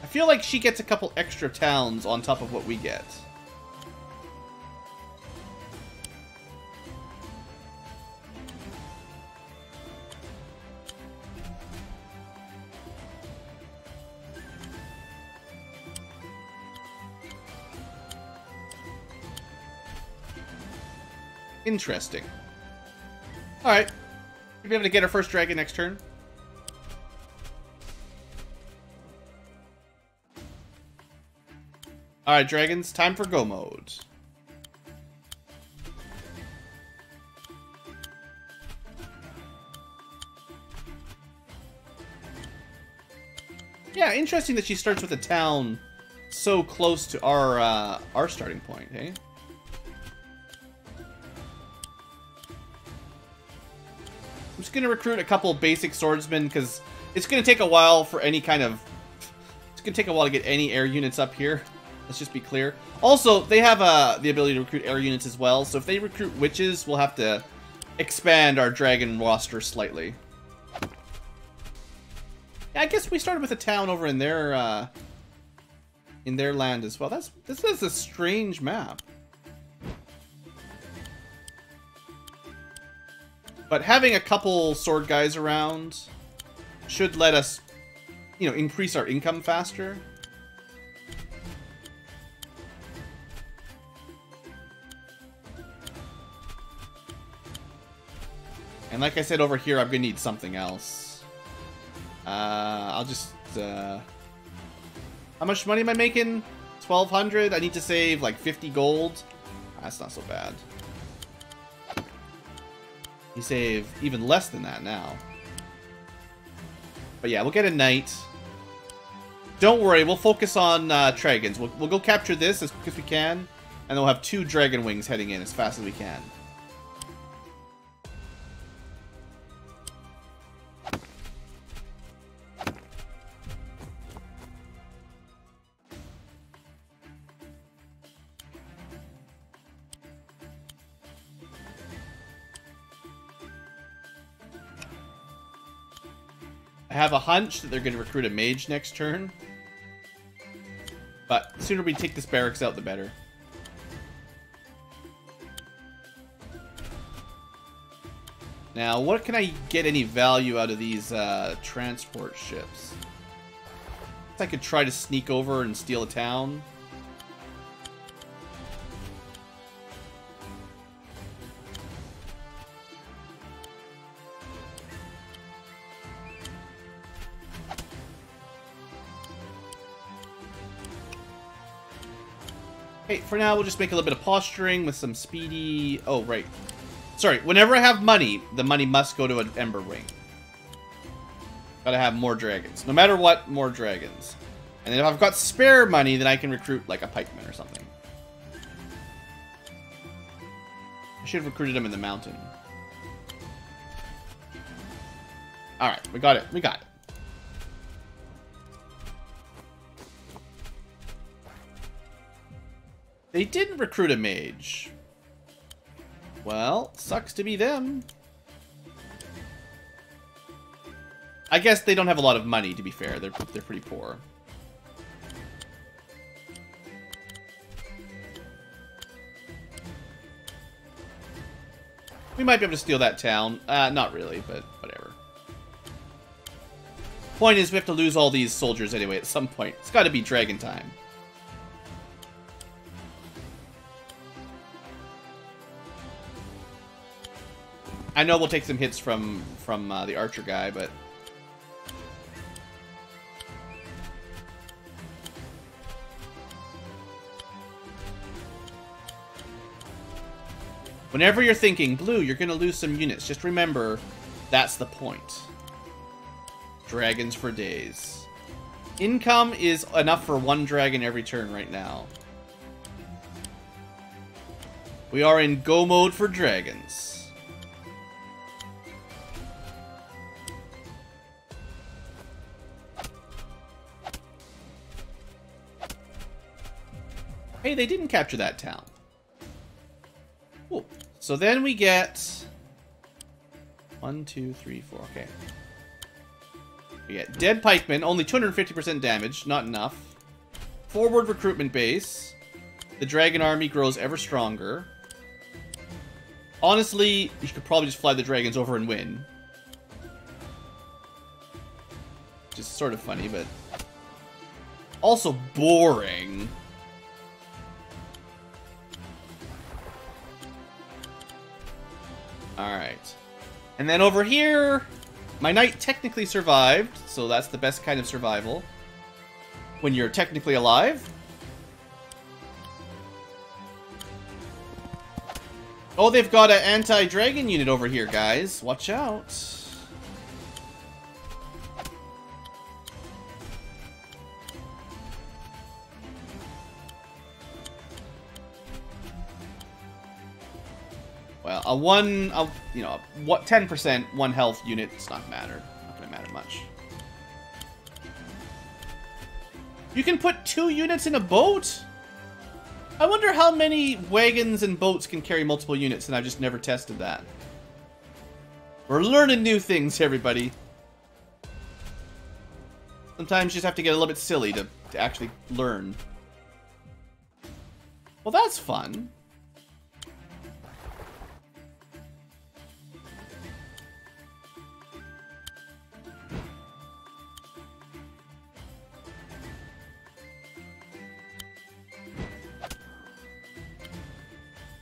I feel like she gets a couple extra towns on top of what we get. Interesting. Alright. We'll be able to get our first dragon next turn. Alright, dragons. Time for go mode. Yeah, interesting that she starts with a town so close to our starting point, hey? I'm just going to recruit a couple basic swordsmen because it's going to take a while for any kind of... It's going to take a while to get any air units up here. Let's just be clear. Also, they have the ability to recruit air units as well, so if they recruit witches, we'll have to expand our dragon roster slightly. Yeah, I guess we started with a town over in their land as well. This is a strange map. But having a couple sword guys around should let us, you know, increase our income faster. And like I said over here, I'm gonna need something else. I'll just, how much money am I making? 1,200? I need to save like 50 gold. That's not so bad. You save even less than that now. But yeah, we'll get a knight. Don't worry, we'll focus on dragons. We'll go capture this as quick as we can, and then we'll have 2 dragon wings heading in as fast as we can. I have a hunch that they're going to recruit a mage next turn. But the sooner we take this barracks out, the better. Now, what can I get any value out of these transport ships? I could try to sneak over and steal a town. Hey, for now, we'll just make a little bit of posturing with some speedy... Oh, right. Sorry, whenever I have money, the money must go to an Ember Wing. Gotta have more dragons. No matter what, more dragons. And then if I've got spare money, then I can recruit, like, a pikeman or something. I should have recruited him in the mountain. Alright, we got it. We got it. They didn't recruit a mage. Well, sucks to be them. I guess they don't have a lot of money, to be fair. They're pretty poor. We might be able to steal that town. Not really, but whatever. Point is, we have to lose all these soldiers anyway at some point. It's got to be dragon time. I know we'll take some hits from the archer guy, but... Whenever you're thinking, Blue, you're going to lose some units, just remember, that's the point. Dragons for days. Income is enough for one dragon every turn right now. We are in go mode for dragons. Hey, they didn't capture that town. Cool. So then we get 1, 2, 3, 4. Okay. We get dead pikemen, only 250% damage, not enough. Forward recruitment base. The dragon army grows ever stronger. Honestly, you could probably just fly the dragons over and win. Which is sort of funny, but also boring. Alright. And then over here, my knight technically survived, so that's the best kind of survival. When you're technically alive. Oh, they've got an anti-dragon unit over here, guys. Watch out. Well, you know, what 10% 1 health unit, it's not gonna matter much. You can put 2 units in a boat? I wonder how many wagons and boats can carry multiple units, and I've just never tested that. We're learning new things, everybody. Sometimes you just have to get a little bit silly to actually learn. Well, that's fun.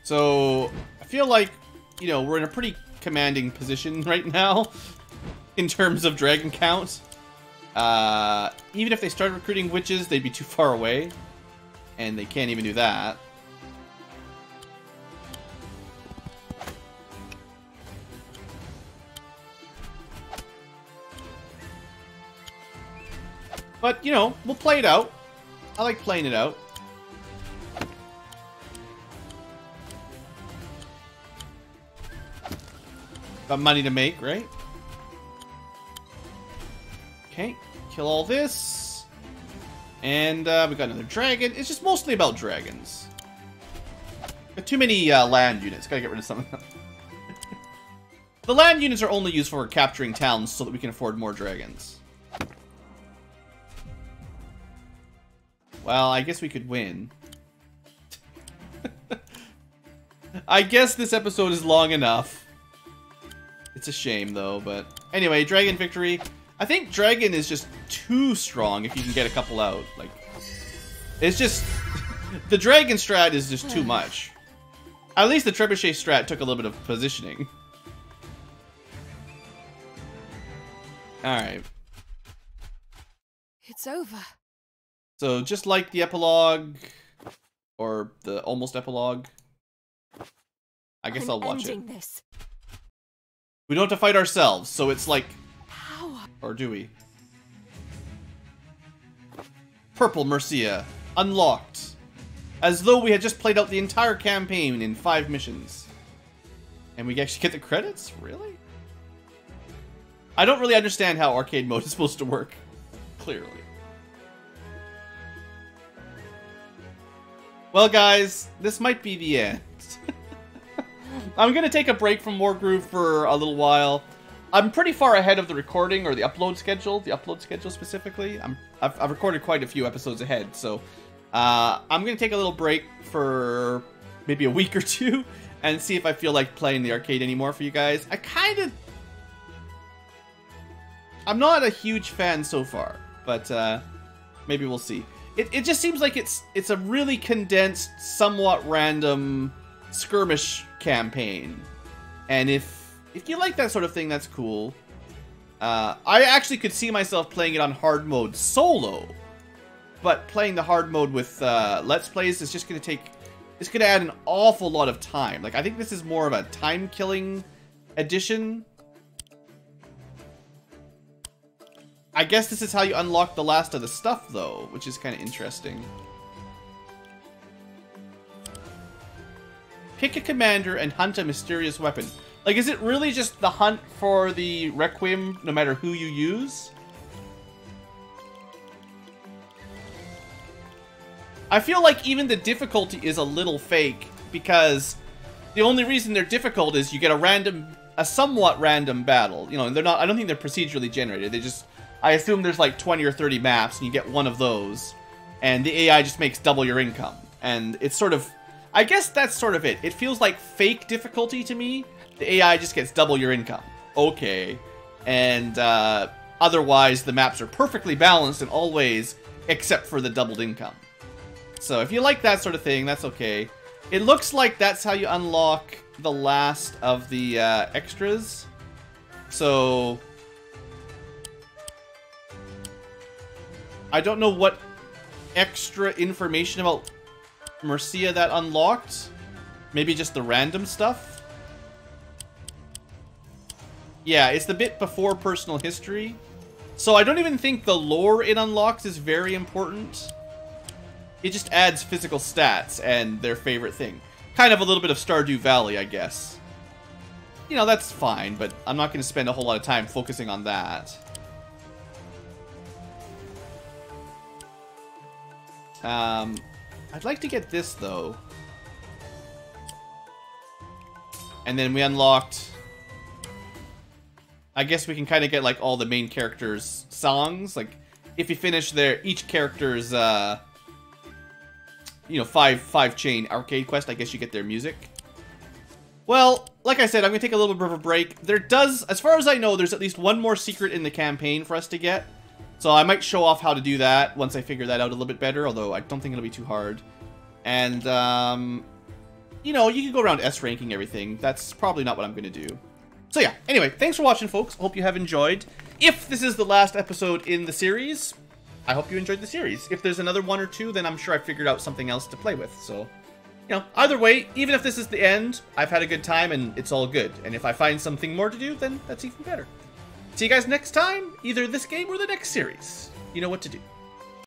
So, I feel like, you know, we're in a pretty commanding position right now in terms of dragon count. Even if they started recruiting witches, they'd be too far away. And they can't even do that. But, you know, we'll play it out. I like playing it out. Got money to make, right? Okay, kill all this. And we got another dragon. It's just mostly about dragons. Got too many land units. Gotta get rid of some of them. The land units are only used for capturing towns so that we can afford more dragons. Well, I guess we could win. I guess this episode is long enough. It's a shame, though, but... Anyway, dragon victory. I think dragon is just too strong if you can get a couple out. Like, it's just... the dragon strat is just too much. At least the trebuchet strat took a little bit of positioning. Alright. It's over. So, just like the epilogue, or the almost epilogue, I guess I'll watch it. This. We don't have to fight ourselves, so it's like... How? Or do we? Purple Mercia. Unlocked. As though we had just played out the entire campaign in 5 missions. And we actually get the credits? Really? I don't really understand how arcade mode is supposed to work. Clearly. Well, guys, this might be the end. I'm gonna take a break from Wargroove for a little while. I'm pretty far ahead of the recording, or the upload schedule specifically. I've recorded quite a few episodes ahead, so I'm gonna take a little break for maybe a week or two and see if I feel like playing the arcade anymore for you guys. I'm not a huge fan so far, but maybe we'll see. It just seems like it's a really condensed, somewhat random skirmish campaign, and if you like that sort of thing, that's cool. I actually could see myself playing it on hard mode solo, but playing the hard mode with Let's Plays is just going to take... It's going to add an awful lot of time. Like, I think this is more of a time-killing edition. I guess this is how you unlock the last of the stuff, though, which is kind of interesting. Pick a commander and hunt a mysterious weapon. Like, is it really just the hunt for the Requiem, no matter who you use? I feel like even the difficulty is a little fake, because the only reason they're difficult is you get a somewhat random battle. You know, and they're not, I don't think they're procedurally generated. They just, I assume there's like 20 or 30 maps, and you get one of those, and the AI just makes double your income. And it's sort of, I guess that's sort of it. It feels like fake difficulty to me. The AI just gets double your income. Okay. And otherwise, the maps are perfectly balanced in all ways, except for the doubled income. So if you like that sort of thing, that's okay. It looks like that's how you unlock the last of the extras. So I don't know what extra information about Mercia that unlocked. Maybe just the random stuff. Yeah, it's the bit before personal history. So I don't even think the lore it unlocks is very important. It just adds physical stats and their favorite thing. Kind of a little bit of Stardew Valley, I guess. You know, that's fine, but I'm not going to spend a whole lot of time focusing on that. I'd like to get this, though. And then we unlocked... I guess we can kind of get, like, all the main characters' songs. Like, if you finish each character's, you know, five chain arcade quest, I guess you get their music. Well, like I said, I'm going to take a little bit of a break. There does, as far as I know, there's at least one more secret in the campaign for us to get. So I might show off how to do that once I figure that out a little bit better, although I don't think it'll be too hard. And, you know, you can go around S-ranking everything. That's probably not what I'm going to do. So yeah, anyway, thanks for watching, folks. Hope you have enjoyed. If this is the last episode in the series, I hope you enjoyed the series. If there's another one or two, then I'm sure I figured out something else to play with. So, you know, either way, even if this is the end, I've had a good time and it's all good. And if I find something more to do, then that's even better. See you guys next time, either this game or the next series. You know what to do.